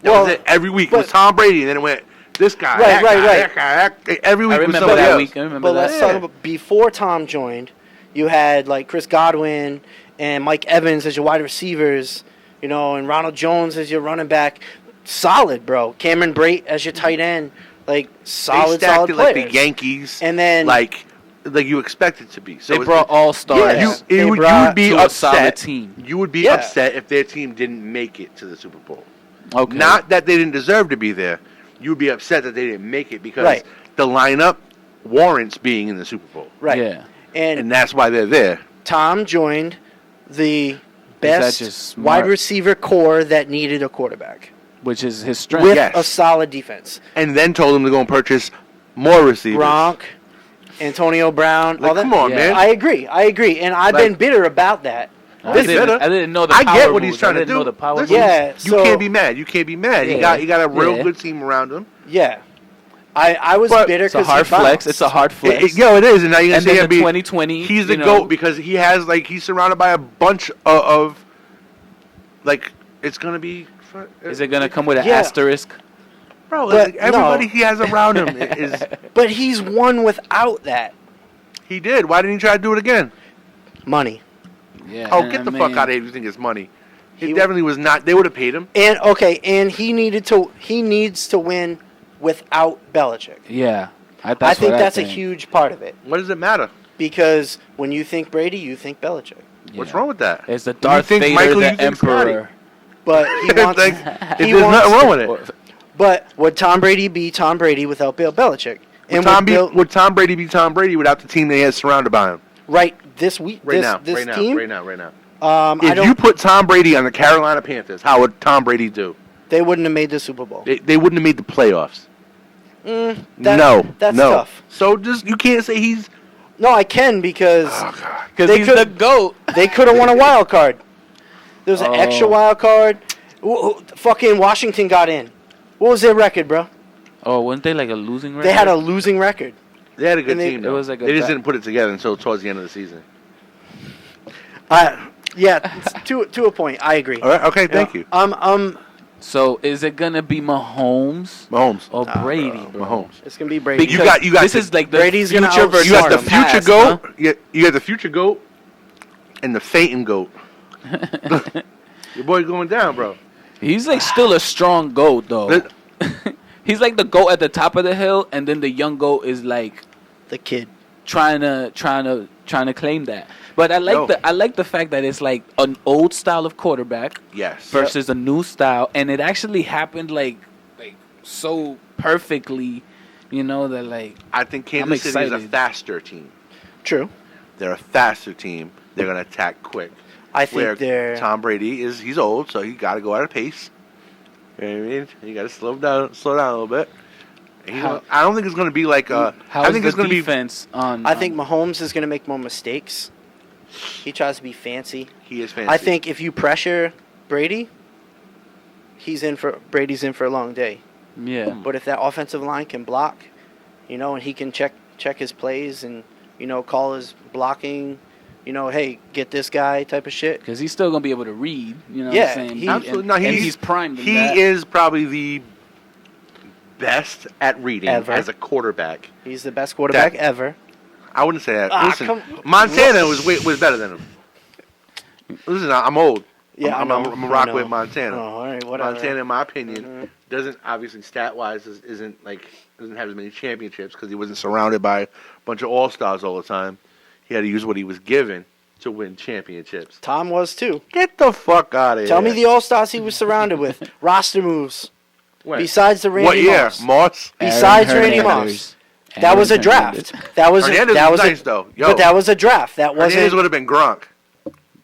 That Well, was it. Every week it was but- Tom Brady, and then it went this guy, Right, that right, guy, right. that guy. Every week I was remember somebody that else. week. I remember But that. let's talk about before Tom joined. You had like Chris Godwin and Mike Evans as your wide receivers, you know, and Ronald Jones as your running back. Solid, bro. Cameron Brate as your tight end. Like, solid they stacked it players. like the Yankees. And then like you expect it to be. So They brought all-stars Yeah. you would be to a solid upset. team. You would be Yeah. upset if their team didn't make it to the Super Bowl. Okay. Not that they didn't deserve to be there. You would be upset that they didn't make it because Right. the lineup warrants being in the Super Bowl. Right. Yeah. And that's why they're there. Tom joined the that best just smart? wide receiver core that needed a quarterback Which is his strength. with Yes. a solid defense. And then told them to go and purchase more receivers. Gronk, Antonio Brown. Like, all that. come on, Yeah. man. I agree. And I've Like- been bitter about that. I This didn't, better. I didn't know the I power get what moves. he's trying I to didn't know do. the power Listen, moves. Yeah, you so- can't be mad. You can't be mad. Yeah. He got a real Yeah. good team around him. Yeah. I was But bitter It's a because hard flex. It's a hard flex. Yo, it is. And now you're And gonna say then him the be 2020, he's the you know- GOAT because he has he's surrounded by a bunch of it's gonna be. Is it going to come with an Yeah. asterisk? Bro, But like, everybody no. he has around him is. But he's won without that He did. Why didn't he try to do it again? money. Yeah. Oh, and get I the mean, fuck out of here! If you think it's money, it He- definitely was not. They would have paid him. And he needs to win without Belichick. Yeah. I That's think what that's a think. huge part of it What does it matter? because when you think Brady, you think Belichick. What's Yeah. wrong with that? It's the When you Darth think Vader, Michael, the you think Scotty. Emperor. But he wants. Like, he there's wants nothing wrong to- with it. But would Tom Brady be Tom Brady without Bill Belichick? Would with Tom Brady be Tom Brady without the team they had surrounded by him? right this week, Right this now, team, right now. I If don't. you put Tom Brady on the Carolina Panthers, how would Tom Brady do? They wouldn't have made the Super Bowl. They wouldn't have made the playoffs. That's no. tough. So you can't say he's. No, I can because Oh God. Because They he's could- the GOAT. they could have won a wild card. There was an Oh. extra wild card. Fucking Washington got in. What was their record, bro? Oh, weren't they like a losing record? They had a losing record. They had a good And they- team. it Though. was like a they just ba- didn't put it together until towards the end of the season. Yeah, to a point. I agree. All right. Okay. Thank you. So is it gonna be Mahomes Mahomes. or Brady, bro? Mahomes. It's gonna be Brady. Because You got this the- is like the Brady's gonna future outsmart versus You got the him. future past, goat. huh? You got the future goat, and the fainting goat. Your boy's going down, bro. He's like still a strong GOAT though. Let- He's like the GOAT at the top of the hill, and then the young GOAT is like the kid. trying to claim that. But I like the fact that it's like an old style of quarterback Yes. versus a new style, and it actually happened like so perfectly, you know, that like I think I'm Kansas City is a excited. faster team. True. They're a faster team. They're gonna attack quick. I think Where they're. Tom Brady he's old, so he got to go at a pace. You know what I mean? You got to slow down a little bit. And I don't think it's going to be like how I is think the it's going to be. defense on. I think Mahomes is going to make more mistakes. He tries to be fancy. He is fancy. I think if you pressure Brady, Brady's in for a long day. yeah. But if that offensive line can block, you know, and he can check his plays and you know call his blocking, you know, hey, get this guy type of shit. Because he's still gonna be able to read, you know. Yeah, what I'm saying? he- Absolutely. And, No, and he's- he's primed. in He that. is probably the best at reading Ever. as a quarterback. He's the best quarterback That- ever. I wouldn't say that. Ah, Listen, come- Montana was better than him. Listen, I'm old. Yeah, I'm I a know, rock I with know. Montana. Oh, all right, whatever. Montana, in my opinion, Mhm. doesn't obviously stat wise doesn't have as many championships because he wasn't surrounded by a bunch of all stars all the time. He had to use what he was given to win championships. Tom was too. Get the fuck out of here! Tell me the All Stars he was surrounded with. Roster moves. When? Besides the Randy what year? Moss. Moss. Besides Aaron Randy Hernandez. Moss. That was a draft. That was Hernandez that was was nice a, though. Yo, But that was a draft. That Hernandez wasn't. would have been Gronk.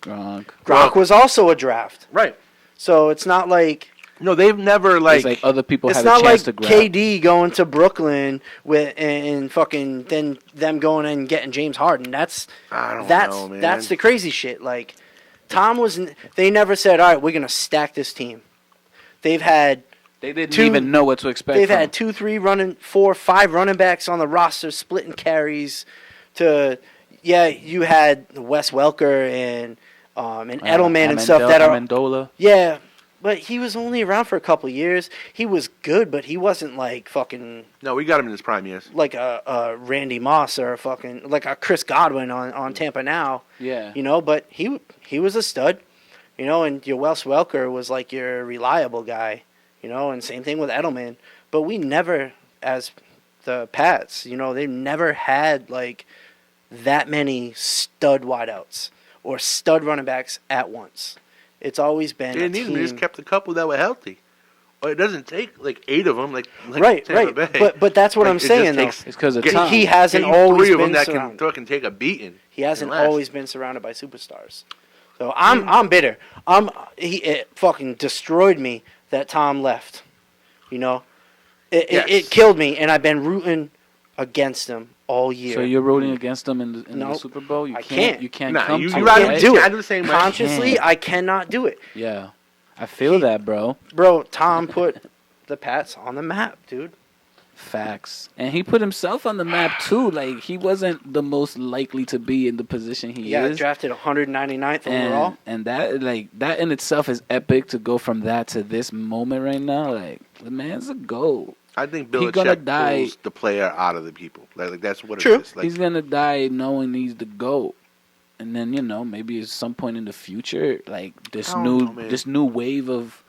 Gronk. was also a draft. Right. So it's not like No, they've never It's like other people it's had a not chance like to grab. KD going to Brooklyn with and fucking then them going and getting James Harden. I don't That's know, man. that's the crazy shit. Like Tom was. They never said, "All right, we're gonna stack this team." They've had They didn't two- even know what to expect. They've from had 2, 3 running, 4, 5 running backs on the roster, splitting carries. You had Wes Welker and Edelman and stuff that are Amendola. yeah, But he was only around for a couple years. He was good, but he wasn't like fucking No, we got him in his prime years. like a Randy Moss or a fucking like a Chris Godwin on Tampa now. Yeah. You know, but he was a stud. You know, and your Wes Welker was like your reliable guy. You know, and same thing with Edelman. But we never, as the Pats, you know, they've never had like that many stud wideouts or stud running backs at once. It's always been They a didn't need team. him. They just kept a couple that were healthy. Well, it doesn't take like 8 of them, like Right, Tampa right. Bay. But that's what Like, I'm it just saying though. takes- It's because of Get- time. He hasn't Get you always 3 of them been that can surrounded. fucking take a beating. He hasn't and last. always been surrounded by superstars. So I'm bitter. It fucking destroyed me that Tom left. You know, Yes. it killed me, and I've been rooting against him all year. So you're rooting against them in the No, Super Bowl? You I can't. can't. You can't Nah, come you to rather it, can't right? do it. I do the same way. Consciously, can't. I cannot do it, Yeah, I feel that, bro. bro. Tom put the Pats on the map, dude. Facts. And he put himself on the map too. Like he wasn't the most likely to be in the position he He got is. drafted 199th overall. And that that in itself is epic to go from that to this moment right now. Like the man's a goat. I think He gonna Belichick die. pulls the player out of the people. Like that's what True. it is. Like, He's gonna die knowing he's the GOAT. And then, maybe at some point in the future, like this I don't new know, man. this new wave of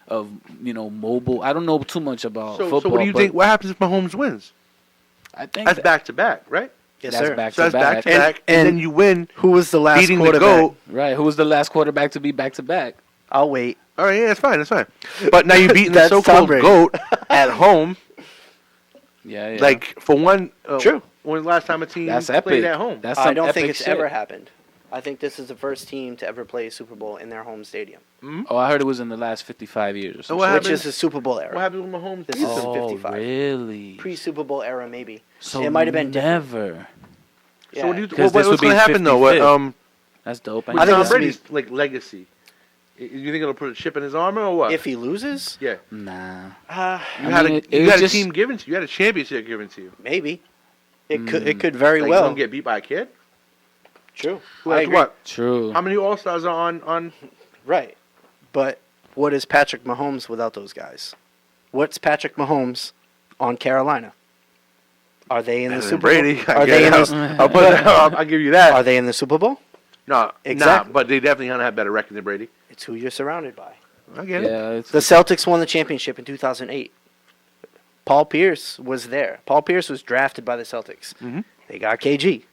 mobile. I don't know too much about so football. what do you but think? What happens if Mahomes wins? I think That's back to back, right? Yes, that's sir. back So to that's back to back. back, And- and then you win Who was the last beating the quarterback? GOAT. Right. Who was the last quarterback to be back to back? I'll wait. All right, yeah, that's fine, that's fine. But now you're beating the That's Tom so-called Brady. GOAT at home. Yeah. Like for one, True. When was the last time a team That's played epic. at home? That's I some don't think epic it's shit. ever happened. I think this is the first team to ever play a Super Bowl in their home stadium, Oh, I heard it was in the last 55 years or And something. what which happened- is the Super Bowl era. What happened with Mahomes? This beat is them? Oh, 55. really? Pre-Super Bowl era, maybe. So it might have been different. never. Yeah. So what do you? 'Cause What's this would going to be happen though? What 55th. That's dope. with I think Tom it's Brady's like legacy? You think it'll put a chip in his armor or what? If he loses, yeah, Nah. you I had mean, a it you was had a just- team given to you. You had a championship given to you. maybe it could very Like, you well. don't get beat by a kid. True. Who I has agree. what? True. How many All Stars are on? Right. But what is Patrick Mahomes without those guys? What's Patrick Mahomes on Carolina? Are they in the Better than Super Brady. Bowl? Are they in the, I'll, I'll give you that. Are they in the Super Bowl? No, Exactly. nah, but they definitely gonna have better record than Brady. It's who you're surrounded by. I get it. Yeah. It's, The Celtics won the championship in 2008. Paul Pierce was there. Paul Pierce was drafted by the Celtics. Mhm. They got KG.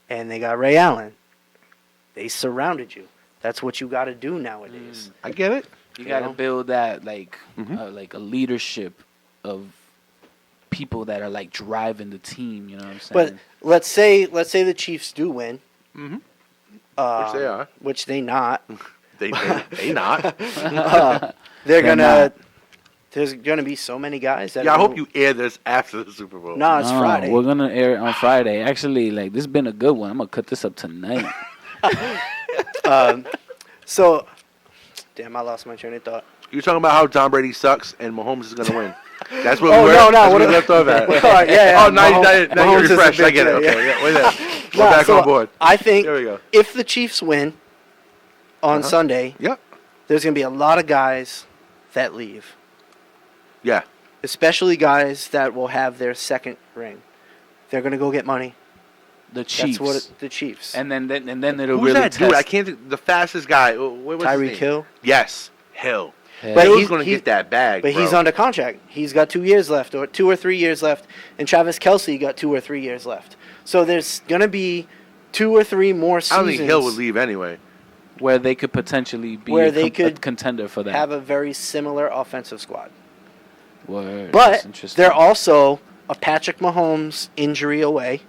And they got Ray Allen. They surrounded you. That's what you got to do nowadays. I get it. you got to know? build that like Mhm. like a leadership of people that are like driving the team. You know what I'm saying? But let's say the Chiefs do win. Mhm. Um, Which they are. Which they not. They not. They're They're gonna. not. There's gonna be so many guys that. Yeah, I are hope gonna- you air this after the Super Bowl. No, it's No, Friday. We're gonna air it on Friday. Actually, like this has been a good one. I'm gonna cut this up tonight. So, damn, I lost my train of thought. You're talking about how Tom Brady sucks and Mahomes is gonna win. That's what Oh, we were. no, no, That's what what we a- left off at. Yeah, yeah. Oh, now Mahomes you're is a refreshed. I bitch, get it. yeah. Okay, yeah, wait there. We're Nah, back so on board. I think There we go. if the Chiefs win on Sunday, Yep. there's gonna be a lot of guys that leave, Yeah. especially guys that will have their second ring. They're gonna go get money. The Chiefs. That's what the Chiefs. and then it'll Who's really that test. dude? I can't think. The fastest guy. What was his Tyreek name? Hill. Yes, Hill. Yeah. But Hill's he's- gonna he's- get that bag. But he's bro. under contract. He's got 2 years left, or 2 or 3 years left, and Travis Kelce got 2 or 3 years left. So there's gonna be 2 or 3 more I seasons. don't think Hill would leave anyway. where they could potentially be Where a they a could contender for that. have a very similar offensive squad. Word. But That's interesting. they're also a Patrick Mahomes injury away,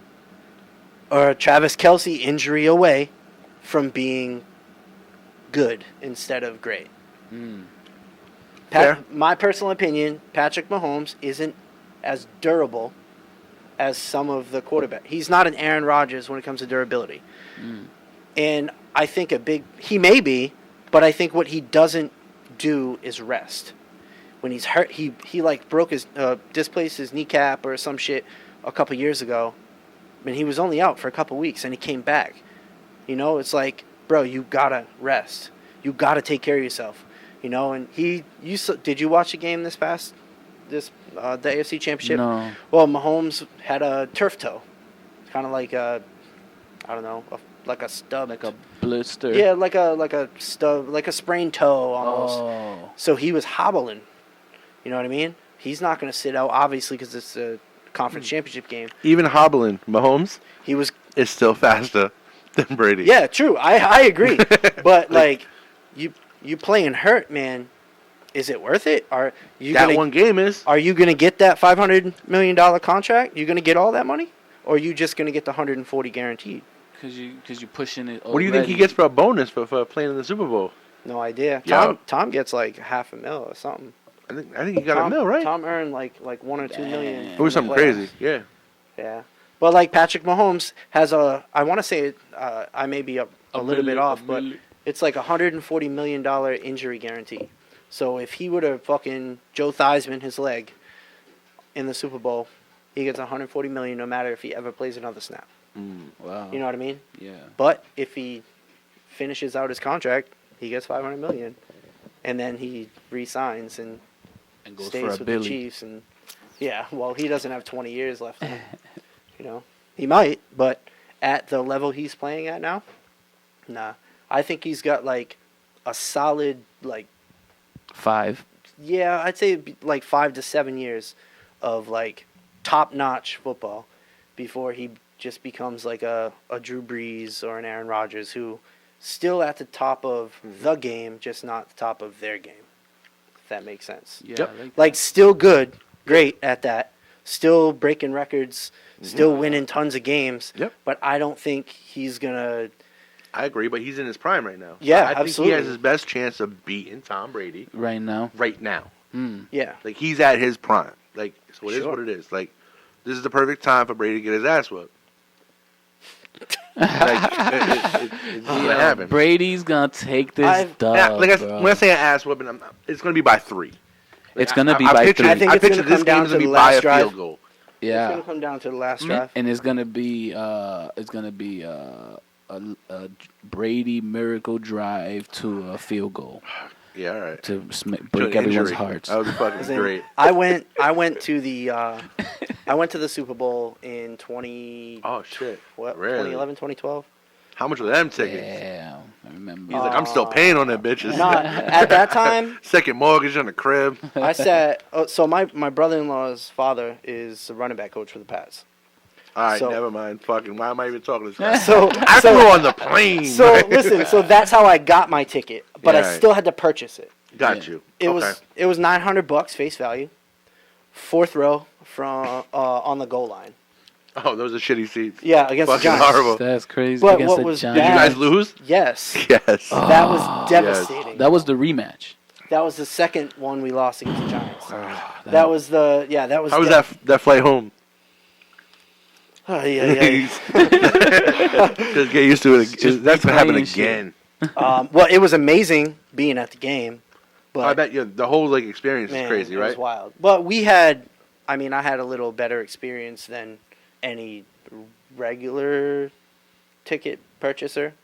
or a Travis Kelce injury away from being good instead of great. Mm. Fair. My personal opinion, Patrick Mahomes isn't as durable as some of the quarterback. He's not an Aaron Rodgers when it comes to durability. Mm. And I think he may be, but I think what he doesn't do is rest. When he's hurt, he like broke his, displaced his kneecap or some shit a couple years ago. And he was only out for a couple weeks and he came back. You know, it's like, bro, you gotta rest. You gotta take care of yourself. You know, and did you watch the game the AFC Championship? No. Well, Mahomes had a turf toe, kind of like a, I don't know, like a stub, Like a blister. yeah, like a stub, like a sprained toe almost. Oh. So he was hobbling. You know what I mean? He's not going to sit out, obviously, because it's a conference championship game. Even hobbling, Mahomes He was. is still faster than Brady. Yeah, true. I agree. But like, you playing hurt, man. Is it worth it? Are you That one game is. Are you going to get that $500 million contract? You going to get all that money, or are you just going to get the 140 guaranteed? Because you pushing it. What do you think he gets for a bonus for playing in the Super Bowl? No idea. Yeah. Tom gets like $500,000 or something. I think he got a mil, right? Tom earned like 1 or 2 million. It was something crazy. Yeah. Yeah. But like Patrick Mahomes has I want to say I may be a little bit off, but it's like $140 million injury guarantee. So if he would have fucking Joe Theismann his leg in the Super Bowl, he gets $140 million no matter if he ever plays another snap. Wow. You know what I mean? Yeah. But if he finishes out his contract, he gets $500 million, and then he re-signs and goes stays for a with the Billy. Chiefs. And yeah, well, he doesn't have 20 years left in him. You know, he might, but at the level he's playing at now, nah. I think he's got like a solid 5. yeah, I'd say like 5 to 7 years of like top-notch football before he just becomes like a Drew Brees or an Aaron Rodgers who still at the top of the game, just not the top of their game. If that makes sense. Yeah. Yep. Like still good, great at that, still breaking records, still winning tons of games. Yep. But I don't think he's gonna. I agree, but he's in his prime right now. Yeah, I think absolutely. he has his best chance of beating Tom Brady Right now. right now. Yeah. Like, he's at his prime. Like, so it is Sure. what it is. Like, this is the perfect time for Brady to get his ass whooped. It's gonna happen. Brady's gonna take this dub, Yeah, like bro. when I say an ass whooping, it's gonna be by 3. It's gonna be I by picture, 3. I think I it's picture gonna this come down game to to be the by last a drive. field goal. It's Yeah. gonna come down to the last drive. And it's gonna be a Brady miracle drive to a field goal Yeah, all right. to To break an everyone's injury. hearts. That would be fucking As in, great. I went to the Super Bowl in Oh, shit. what Really? 2011, 2012. How much were them tickets? Yeah, I remember. He's like, I'm still paying on them bitches. Not at that time. Second mortgage on the crib. I sat. So my brother-in-law's father is the running back coach for the Pats. All right, So- never mind. Fucking, why am I even talking to this guy? So I flew on the plane. So listen. So that's how I got my ticket, but Yeah, I right. still had to purchase it. Got you. It Okay. was $900 face value, 4th row from on the goal line. Oh, those are shitty seats. Yeah, against Fucking the Giants. horrible. That's crazy. But against what the was Giants. Did you guys lose? Yes, Yes. that was devastating. That was the rematch. That was the second one we lost against the Giants. That That was the That was. How was that flight home? Oh, yeah. Just get used to it. Just That's gonna happen playing shit. again. Well, it was amazing being at the game, but I bet you the whole like experience man, is crazy, it right? was wild. But I had a little better experience than any regular ticket purchaser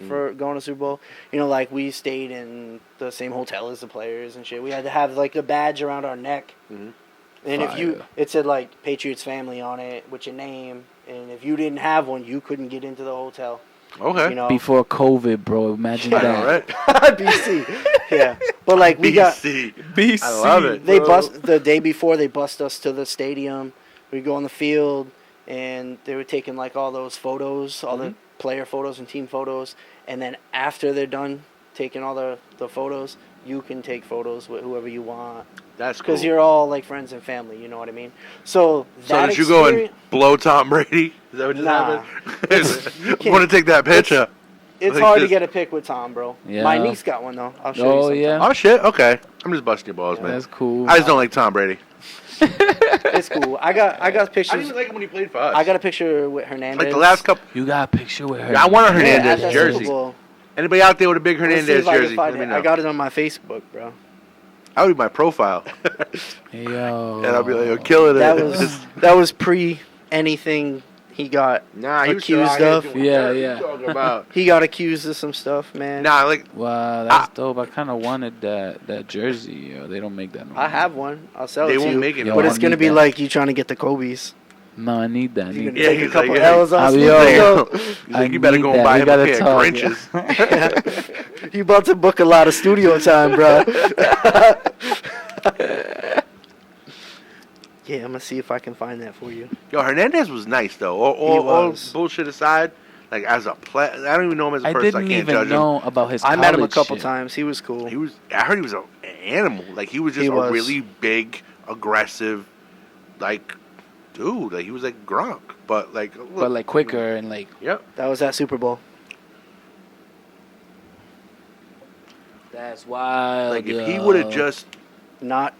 for going to Super Bowl. You know, like we stayed in the same hotel as the players and shit. We had to have like the badge around our neck. Mhm. And Fire. it said like Patriots family on it with your name. And if you didn't have one, you couldn't get into the hotel. Okay. You know, Before COVID, bro. Imagine I that. know, right? BC. Yeah. But like we got BC. I love it. they bro. bust the day before they bust us to the stadium. We go on the field and they were taking like all those photos, all the player photos and team photos, and then after they're done taking all the photos, you can take photos with whoever you want That's cool. because you're all like friends and family. You know what I mean? So So that did you go and experience- blow Tom Brady? Is that what just Nah. happened? can't- Want to take that picture? It's like hard to this- get a pic with Tom, bro. Yeah. My niece got one though. I'll show you Oh, sometime. yeah? Oh shit. Okay. I'm just busting your balls, man. That's cool. I just don't like Tom Brady. It's cool. I got I didn't pictures. even like him when he played for us. I got a picture with Hernandez. like the last couple. You got a picture with her. Yeah, I want a Yeah, Hernandez at that jersey. Super Bowl. Anybody out there with a big Let's see Hernandez if I can jersey? find Let me it. know. I got it on my Facebook, bro. That would be my profile. Yo. And I'll be like, yo, killing it. That was pre anything he got Nah, he was accused still out of. here doing Yeah, dirt. yeah. What you talking about? He got accused of some stuff, man. Nah, like Wow, that's dope. I kind of wanted that jersey. Yo. They don't make that no more. I have one. I'll sell they it to won't you. make it. Yo, But I it's gonna need be that. like you trying to get the Kobe's. No, I need that. I You're need gonna Yeah, take a he's couple like, yeah. L's on I'll be Snoop yo. Dogg. He's like, you better need go and that. buy We him a gotta pair talk, of Grinches. You about to book a lot of studio time, bro. Yeah, I'm gonna see if I can find that for you. Yo, Hernandez was nice though. All bullshit aside, like as a play, I don't even know him as a I person. didn't I can't even judge him. know about his. I met him a college couple shit. times. He was cool. I heard he was an animal. Like he was just He a was. really big, aggressive, like dude. Like he was like Gronk, but like look, But like quicker and like. Yep. That was that Super Bowl. That's wild. Like if he would have just Not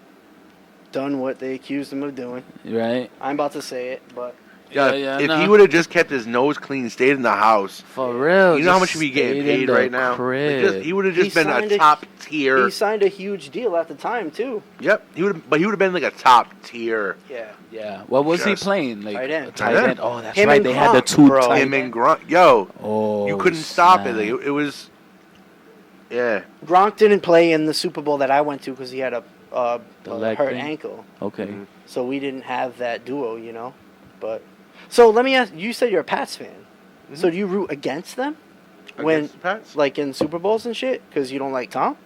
done what they accused him of doing. Right. I'm about to say it, but if nah. he would have just kept his nose clean, stayed in the house. For real. You know how much just he be getting stayed in paid the right now? Like, crib. he would have He just been signed a a- top tier. he signed a huge deal at the time too. Yep. He would have been like a top tier. Yeah. Yeah. What was he Just playing? Like tight end. Tight Tight end. end. Oh, that's Him right. and They had the Gronk, two bro. tight Him end. and Gronk. Yo, Oh, you couldn't stop it. snap. Like, it was. Yeah. Gronk didn't play in the Super Bowl that I went to because he had a leg hurt thing? ankle, Okay. Mhm. so we didn't have that duo, you know. But so let me ask. You said you're a Pats fan, so do you root against them when, Against the Pats? like in Super Bowls and shit, because you don't like Tom?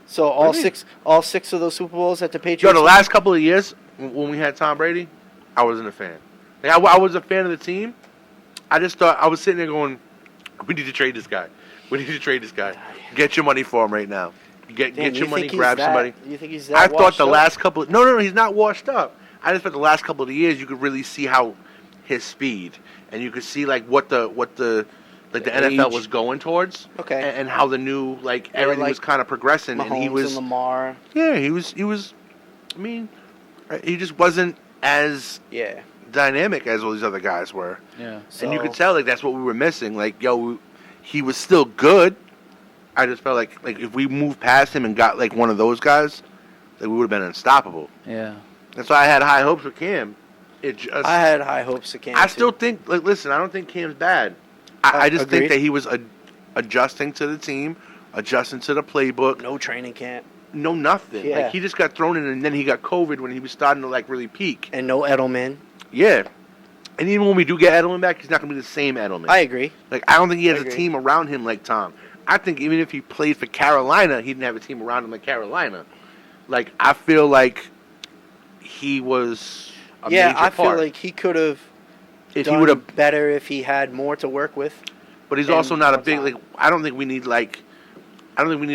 So What do you mean? all six of those Super Bowls that the Patriots. Yo, the last couple of years when we had Tom Brady, I wasn't a fan. Like, I was a fan of the team. I just thought I was sitting there going, "We need to trade this guy. We need to trade this guy. Get your money for him right now. Get Damn, your you money. think he's Grab that- somebody." You think he's that? I thought washed the up? last couple. No, he's not washed up. I just thought the last couple of years you could really see how his speed, and you could see like what the like the NFL age. was going towards, Okay. and how the new like They were everything like was kind of progressing, Mahomes and he was and Lamar. yeah he was. I mean, he just wasn't as Yeah. dynamic as all these other guys were, Yeah. and you So- could tell like that's what we were missing. Like he was still good. I just felt like if we moved past him and got like one of those guys, like we would have been unstoppable. Yeah. That's why I had high hopes with Cam. It just I had high hopes of Cam. I still too. think like listen, I don't think Cam's bad. I just Agreed. think that he was adjusting to the team, adjusting to the playbook. no training camp No nothing. Yeah. Like he just got thrown in and then he got COVID when he was starting to like really peak. and no Edelman. Yeah. And even when we do get Edelman back, he's not gonna be the same Edelman. I agree. Like I don't think he has I a agree. team around him like Tom. I think even if he played for Carolina, he didn't have a team around him like Carolina. Like I feel like he was a Yeah, major I feel part. like he could have if he done would have, better if he had more to work with. but he's and also not a more big time. like. I don't think we need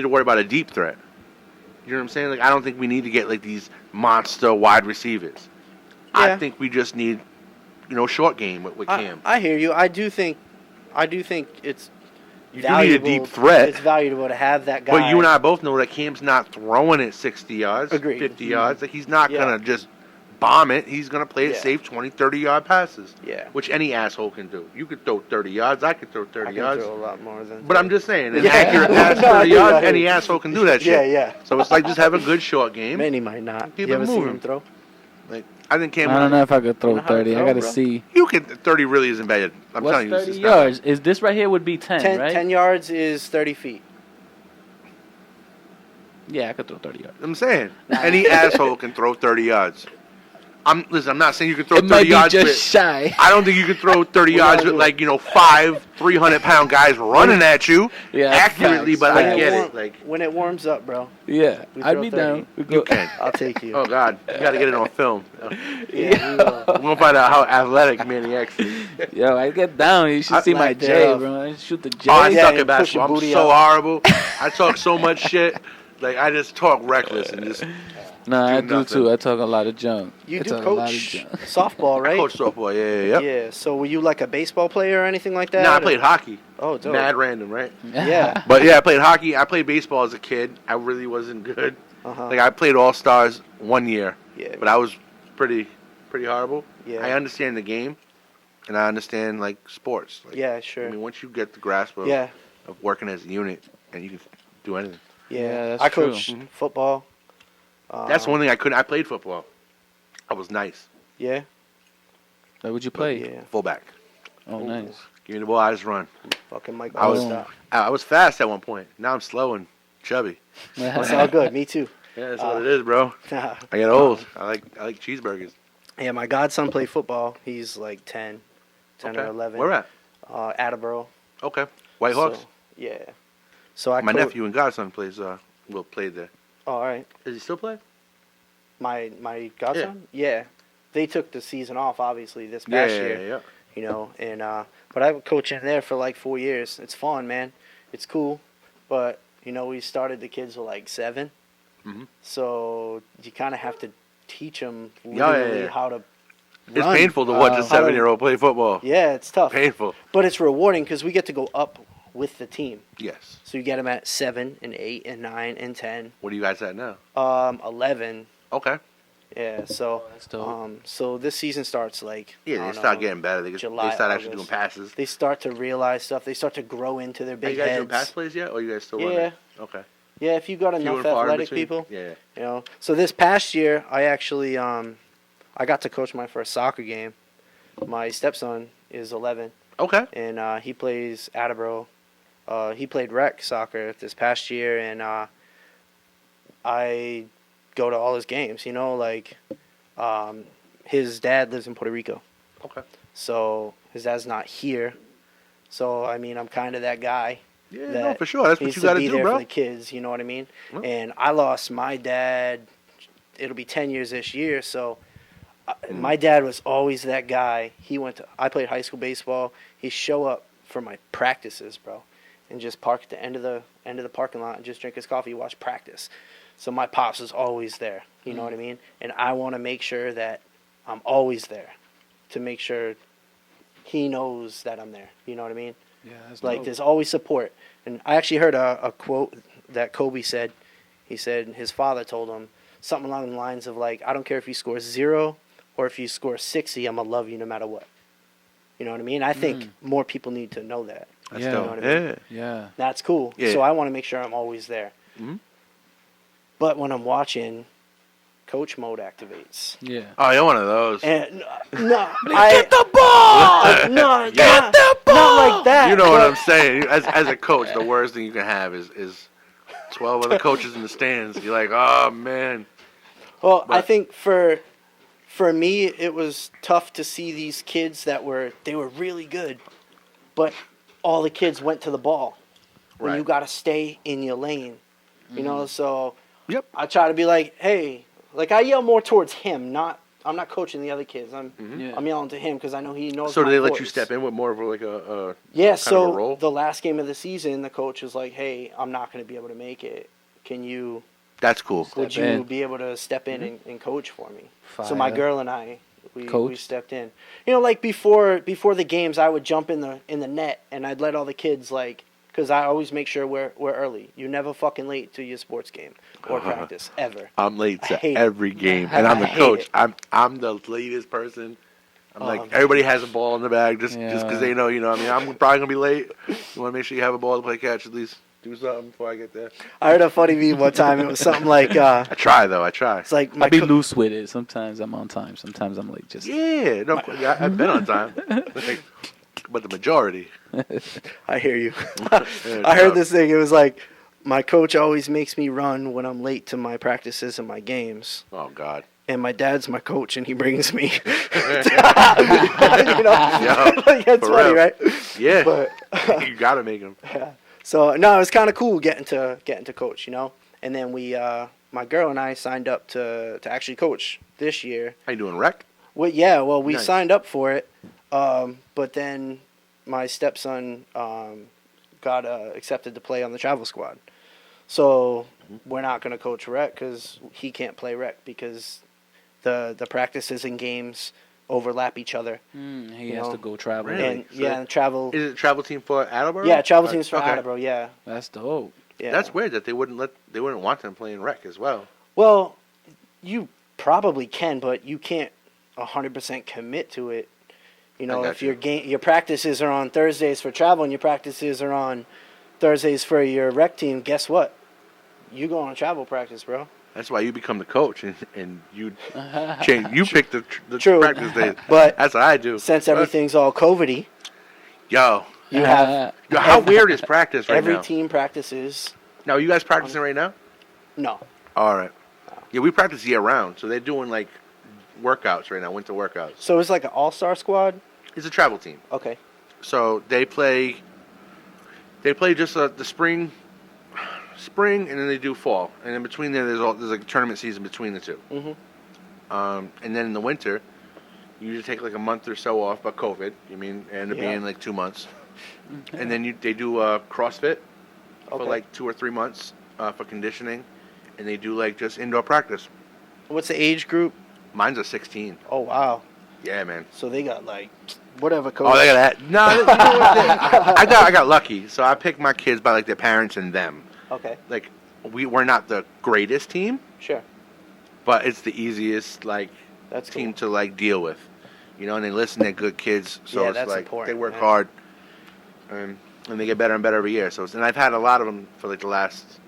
to worry about a deep threat. You know what I'm saying? Like I don't think we need to get like these monster wide receivers. I Yeah. think we just need, short game with Cam. I hear you. I do think it's You do need a valuable. deep threat. It's valuable to have that guy. But you and I both know that Cam's not throwing it 60 yards, Agreed. 50 yards. Like he's not Yeah. gonna just bomb it. He's gonna play it Yeah. safe 20, 30-yard passes. Yeah. Which any asshole can do. You could throw 30 yards. I could throw 30 I can yards. throw a lot more than. But I'm just saying, an Yeah. accurate pass No, I 30 hear you, I yards, hear any you. asshole can do that shit. Yeah, yeah. So it's like just have a good short game. Many might not. Keep you it ever seen moving. him throw? Like I think Cam. I don't know if I could throw You know how to 30. I throw, gotta bro. see. You can 30 really isn't bad. I'm What's telling you, 30 it's not. yards? Is this right here would be 10, right? 10 yards is 30 feet. Yeah, I could throw 30 yards. I'm saying any asshole can throw 30 yards. I'm not saying you can throw It 30 might be yards. just With, shy. I don't think you can throw 30 We gotta yards do with 5 300-pound guys running at you Yeah, accurately. facts. But When I get warm- it. Like when it warms up, bro. Yeah, We I'd throw be 30. down. We you can. I'll take you. Oh God, you got to get it on film. Yeah, we will. We're gonna find out how athletic Manny X is. Yo, I get down. You should I see my like that. J, bro. I shoot the J. Oh, I Yeah, suck and at push your basketball. I'm booty so out. horrible. I talk so much shit. Like I just talk reckless and just. Nah, I do do nothing. too. I talk a lot of junk. You I do talk a lot of coach junk. softball, right? Coach softball, yeah. Yeah. So were you like a baseball player or anything like that? No, I played hockey. Oh, dope. Mad random, right? Yeah. But yeah, I played hockey. I played baseball as a kid. I really wasn't good. Uh-huh. Like I played All Stars 1 year, Yeah. but I was pretty horrible. Yeah. I understand the game, and I understand like sports. Like, Yeah, sure. I mean, once you get the grasp of, Yeah. of working as a unit, and you can do anything. Yeah, that's I true. coached Mhm. football. That's one thing I couldn't. I played football. I was nice. Yeah. Where would you play? Yeah. Fullback. Oh, nice. Give me the ball, I just run. Fucking Mike. I was Stop. I was fast at one point. Now I'm slow and chubby. That's all good. Me too. Yeah, that's what it is, bro. Yeah, I get old. I like cheeseburgers. my godson played football. He's like 10 Okay. or 11. Where at? Attleboro. Okay. White Hawks. So, yeah. So My nephew and godson played there. Oh, all right. Does he still play? My godson? Yeah. They took the season off, obviously, this past year. Yeah. You know, and but I was coaching there for like 4 years. It's fun, man. It's cool, but you know, we started the kids with like 7, so you kind of have to teach them literally how to. It's run. painful to watch a 7-year-old play football. Yeah, it's tough. Painful. But it's rewarding because we get to go up with the team. Yes. So you get them at 7 and 8 and 9 and 10. What are you guys at now? 11. Okay. Yeah. So That's dope. so this season starts like Yeah, they start getting better. They July, start actually August. doing passes. They start to realize stuff. They start to grow into their Are big you guys heads. doing pass plays yet, or you guys still Yeah. running? Okay. Yeah, if you got Few enough and far in athletic between? people, Yeah. you know. So this past year, I actually I got to coach my first soccer game. My stepson is 11, Okay. and he plays Attleboro. He played rec soccer this past year, and I go to all his games. You know, like his dad lives in Puerto Rico, Okay. so his dad's not here. So I mean, I'm kind of that guy. Yeah, that no, for sure. That's what needs you got to be do, there bro. for the kids. You know what I mean? Yep. And I lost my dad. It'll be 10 years this year. So my dad was always that guy. I played high school baseball. He'd show up for my practices, bro, and just park at the end of the parking lot and just drink his coffee, watch practice. So my pops was always there. You know what I mean? And I want to make sure that I'm always there, to make sure he knows that I'm there. You know what I mean? Yeah, that's Like, dope. there's always support. And I actually heard a quote that Kobe said. He said his father told him something along the lines of, like, I don't care if you score 0 or if you score 60, I'm going to love you no matter what. You know what I mean? I think more people need to know that. That's Yeah. dope. You know what I mean? Yeah. Yeah. That's cool. Yeah. So I want to make sure I'm always there. Mhm. But when I'm watching, coach mode activates. Yeah. Oh, you're one of those. And Get the ball! No, Get not like that. You know what but- I'm saying? As a coach, the worst thing you can have is 12 other coaches in the stands. You're like, oh man. Well, I But- think for me, it was tough to see these kids that were really good, but all the kids went to the ball. When Right. you got to stay in your lane, you know. So Yep. I try to be like, hey, like I yell more towards him. I'm not coaching the other kids. Yeah. I'm yelling to him because I know he knows. So do my they let you voice. step in with more of like a Yeah. kind So of a role? the last game of the season, the coach was like, hey, I'm not going to be able to make it. Can you? That's cool. Would Step you in. be able to step in and coach for me? So Fire. my girl and I, we Coach? stepped in. You know, like before the games, I would jump in the net and I'd let all the kids, like, because I always make sure we're early. You're never fucking late to your sports game or practice ever. I'm late I to hate it. every game, and I'm the I hate coach. it. I'm the latest person. I'm like, man. everybody has a ball in the bag just Yeah. because they know, you know what I mean? I'm probably going to be late. You want to make sure you have a ball to play catch, at least do something before I get there. I heard a funny meme one time. It was something like, I try, though. I try. it's like I be loose with it. Sometimes I'm on time. Sometimes I'm like just. Yeah, no, I've been on time. But the majority. I hear you. Yeah, I heard tough. this thing. It was like, my coach always makes me run when I'm late to my practices and my games. Oh, God. And my dad's my coach, and he brings me. You know, Yo, like, that's for funny, real. right? Yeah. But You got to make them. so no, it was kind of cool getting to coach, you know. And then we, my girl and I, signed up to actually coach this year. How you doing, rec? Well, yeah, well, we Nice. signed up for it, but then my stepson got accepted to play on the travel squad. So we're not going to coach rec because he can't play rec because the practices and games overlap each other. He You has know, to go travel. Really? And So- and travel. Is it a travel team for Attleboro? Yeah, travel teams for Okay. Attleboro. Yeah, That's dope. yeah. That's weird that they wouldn't want them playing rec as well. Well, you probably can, but you can't 100% commit to it. You know, I got if you. your practices are on Thursdays for travel and your practices are on Thursdays for your rec team, guess what? You go on travel practice, bro. That's why you become the coach and you change. You pick the True. practice days. But That's what I do. since everything's all COVID-y, Yo, you have how weird is practice right every now? team practices. Now, you guys practicing right now? No. All right. Yeah, we practice year round, so they're doing like workouts right now, winter workouts. So it's like an all-star squad? It's a travel team. Okay. So they play just the spring, and then they do fall, and in between there's like a tournament season between the two. Mm-hmm. And then in the winter, you usually take like a month or so off, but COVID, ended up being like 2 months, and then they do CrossFit for like 2 or 3 months for conditioning, and they do like just indoor practice. What's the age group? Mine's a 16. Oh, wow. Yeah, man. So they got like whatever coach. Oh, they got that. No, you know what? I got lucky. So I picked my kids by like their parents and them. Okay. Like we're not the greatest team, Sure. but it's the easiest like That's team cool. to like deal with. And they listen. They're good kids. So Yeah, it's that's like important, they work man. hard, and they get better and better every year. So and I've had a lot of them for like the last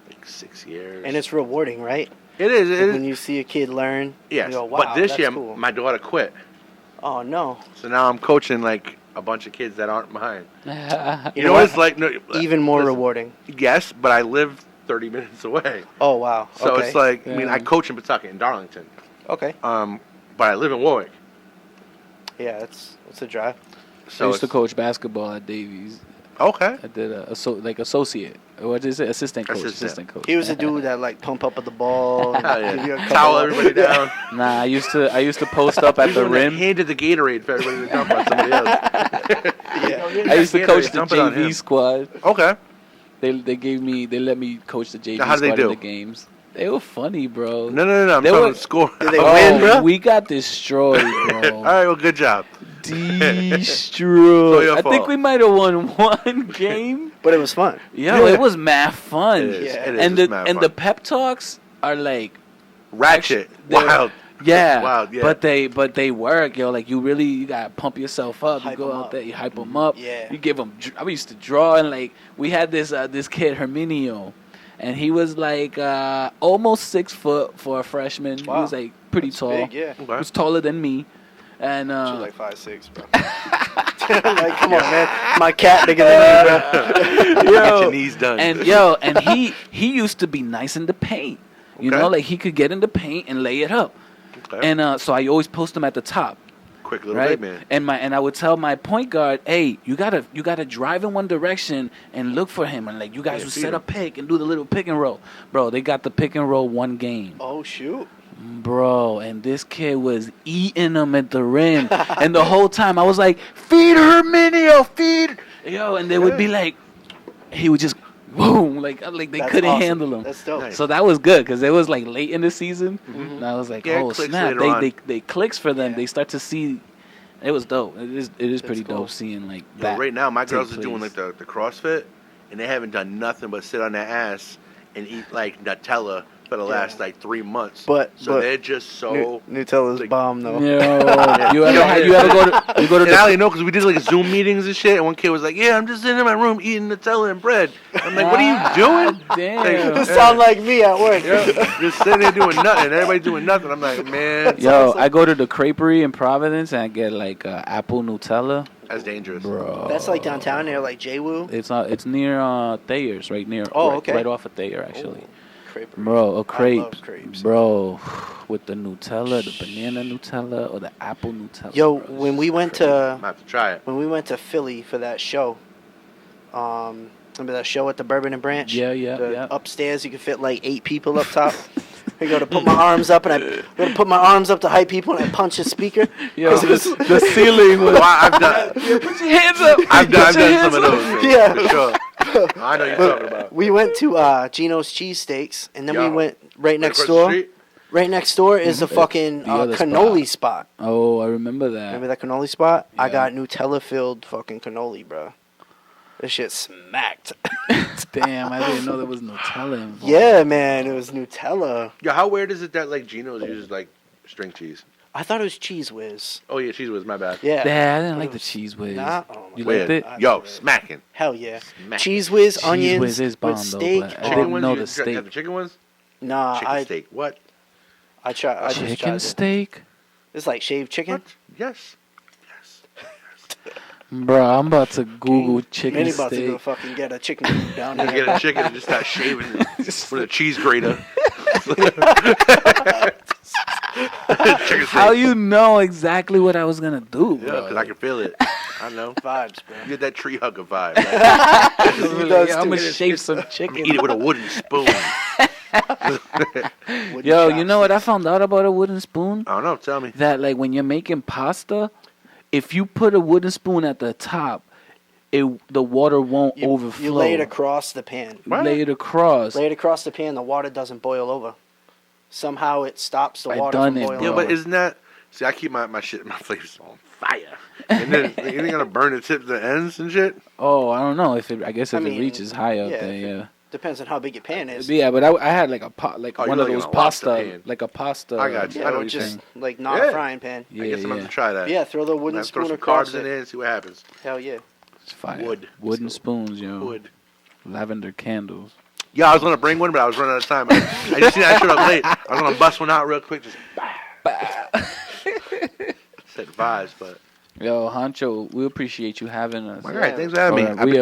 like 6 years. And it's rewarding, right? It is. Like when you see a kid learn. Yes. You go, wow, but this that's year cool. my daughter quit. Oh, no. So now I'm coaching like a bunch of kids that aren't mine. You You know what it's like? No, Even more listen, rewarding. Yes, but I live 30 minutes away. Oh, wow. So okay. it's like, I Yeah. I coach in Pawtucket, in Darlington. Okay. But I live in Warwick. Yeah, it's a drive. I So used to it's- coach basketball at Davies. Okay. I did associate. What is it? Assistant coach. Assistant. Assistant coach. He was a dude that like pump up at the ball. And Hell give you a yeah. couple Towel of- everybody down. Nah, I used to post up at He's the the one that rim. handed the Gatorade for everybody to jump on somebody else. Yeah. I used to Gatorade, coach the dump it on him. JV squad. Okay. They let me coach the JV Now, how'd they squad do? in the games. They were funny, bro. No. I'm They talking were- about score. Did they Oh, win, bro? We got destroyed, All bro. right, well, good job. Destroyed. your I think fault. we might have won one game. But it was fun. Yo, it was mad fun. It is. Yeah. It is. And It's mad the fun. pep talks are like Ratchet. they're- Wild. yeah, Wild, yeah. but they work, yo. Like you gotta pump yourself up. Hype you go 'em out up. there, you hype them up. Yeah. You give them. I used to draw, and like we had this kid Herminio, and he was like almost 6 foot for a freshman. Wow. He was like pretty That's tall. big, yeah. He was taller than me, and She's like 5'6", bro. Like, come on, man. My cat bigger than me, bro. Get your knees done. and he used to be nice in the paint. You Okay. know, like he could get in the paint and lay it up. Okay. And so I always post him at the top. Quick little Right, big man. and I would tell my point guard, hey, you gotta drive in one direction and look for him, and like you guys Yeah, would feed set him. a pick and do the little pick and roll, bro. They got the pick and roll one game, Oh, shoot. bro, and this kid was eating them at the rim, and the whole time I was like, feed Herminio, feed, yo, and they would be like, he would just boom, like they That's couldn't awesome. handle him. That's dope. Nice. So that was good because it was like late in the season, and I was like, Yeah, it "Oh clicks snap!" later on. They clicks for them. Yeah. They start to see. It was dope. It is pretty cool. dope seeing like Yo, that. right now, my take girls are doing place. like the CrossFit, and they haven't done nothing but sit on their ass and eat like Nutella for the last like 3 months. But they're just so. Nutella's like- bomb, though. Yo, you ever go to And the Allie, no, because we did like Zoom meetings and shit, and one kid was like, "Yeah, I'm just sitting in my room eating Nutella and bread." I'm like, "What are you doing?" Damn. You sound like me at work. Just sitting there doing nothing. Everybody doing nothing. I'm like, man, Yo, I go to the creperie in Providence and I get like apple Nutella, that's dangerous. bro. That's like downtown there, like J-Woo. It's near Thayer's, right near. Oh, right, okay. right off of Thayer, actually. Crepe. Bro, a crepe, love crepes. bro, with the Nutella, the banana Nutella, or the apple Nutella. Yo, bro. when we went I'm to have to try it. Philly for that show, remember that show at the Bourbon and Branch? Yeah, The yeah. Upstairs, you could fit like 8 people up top. I go to put my arms up, and I go to put my arms up to hype people, and I punch a speaker. Yo, the ceiling was. Well, I've done. Put your hands up. I've done Put your some of hands up. those. Man, Yeah. for sure. I know you're talking about. We went to Gino's Cheesesteaks, and then we Yo. went right next Across the door. street? Right next door is the fucking The other cannoli spot. Oh, I remember that. Remember that cannoli spot? I Yeah. got Nutella-filled fucking cannoli, bro. This shit smacked. Damn, I didn't know there was Nutella involved. Yeah, man, it was Nutella. Yeah, how weird is it that like Geno's uses like string cheese? I thought it was Cheese Whiz. Oh yeah, cheese whiz. My bad. Yeah. Yeah, I didn't But like it the was cheese whiz. Nah, oh my You God. liked Weird. it? Yo, smacking. Hell yeah. Smack. Cheese Whiz, Cheese onions, whiz is bomb, with though, steak. but I Chicken didn't ones. know You the steak. got the chicken ones. Nah, Chicken steak. What? I just tried Chicken it. steak? It's like shaved chicken. What? Yes. Bro, I'm about to Google chicken Manny about to go steak. fucking get a chicken coop down You there. get a chicken and just start shaving it with a cheese grater. Chicken steak. How you know exactly what I was gonna do, Yeah, bro? because I can feel it. I know. Vibes, bro. You get that tree hugger vibe. Right? I'm gonna shave some I'm chicken. gonna eat it with a wooden spoon. Wooden Yo, you know what I chopsticks. found out about a wooden spoon? I don't know. Tell me. That like when you're making pasta, if you put a wooden spoon at the top, the water won't overflow. You lay it across the pan. What? Lay it across. Lay it across the pan. The water doesn't boil over. Somehow it stops the I water done from it, boiling Yeah, bro. over. but isn't that? See, I keep my flavors on fire, and then you ain't gonna burn the tips, the ends, and shit. Oh, I don't know if it. I guess if I mean, it reaches high up yeah, there, if it- yeah. Depends on how big your pan is. Yeah, but I had like a pot, like Oh, one you're of looking those at a lobster pasta, pan. like a pasta. I got you. I Yeah, know or what you're just saying. like not Yeah. a frying pan. Yeah, I guess I'm gonna yeah. have to try that. Yeah, throw the wooden Throw spoon some across carbs in it. there and see what happens. Hell yeah. It's fire. Wood. Wooden spoons, yo. Wood. Lavender candles. Yeah, I was gonna bring one, but I was running out of time. I just seen that shit up late. I was gonna bust one out real quick. Just said vibes, but Yo, Honcho, we appreciate you having us. all right, thanks for having me. Alright, we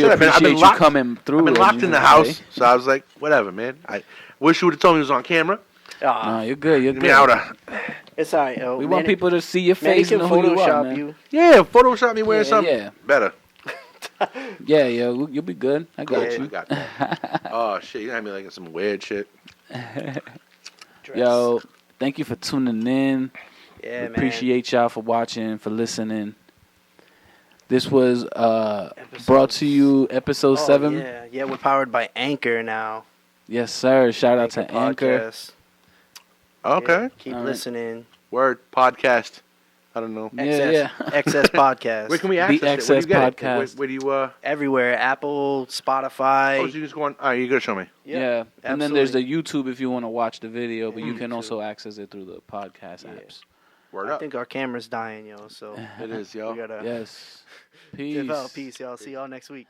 I said, appreciate I've been you locked- coming through. I've been and locked you in the know, house, so I was like, whatever, man. I wish you would have told me it was on camera. No, you're good. You're I mean, I would good. have. It's alright, yo. We want people to see your Manny face can and know who you are, Photoshop man. you. Yeah, Photoshop me wearing Yeah, something yeah. better. Yeah, you'll be good. I got Cool, I you. got that. Oh shit, you had me like some weird shit. Dress. Yo, thank you for tuning in. Yeah, man. Appreciate y'all for watching, for listening. This was brought Episode to you episode 7. Yeah, we're powered by Anchor now. Yes, sir. Shout out to Anchor. Podcast. Okay, Yeah, keep All right. listening. word podcast. I don't know. Yeah, XS Podcast. Where can we The access it? Where do you Access get it? Podcast. Where do you? Everywhere. Apple, Spotify. Oh, so you just go on. All right, you're gonna show me. Yeah. And then there's the YouTube if you want to watch the video, but you can YouTube. also access it through the podcast Yeah. apps. Word I up. think our camera's dying, yo. So It is, yo. we gotta Yes. give out. Peace. Peace, y'all. See y'all next week.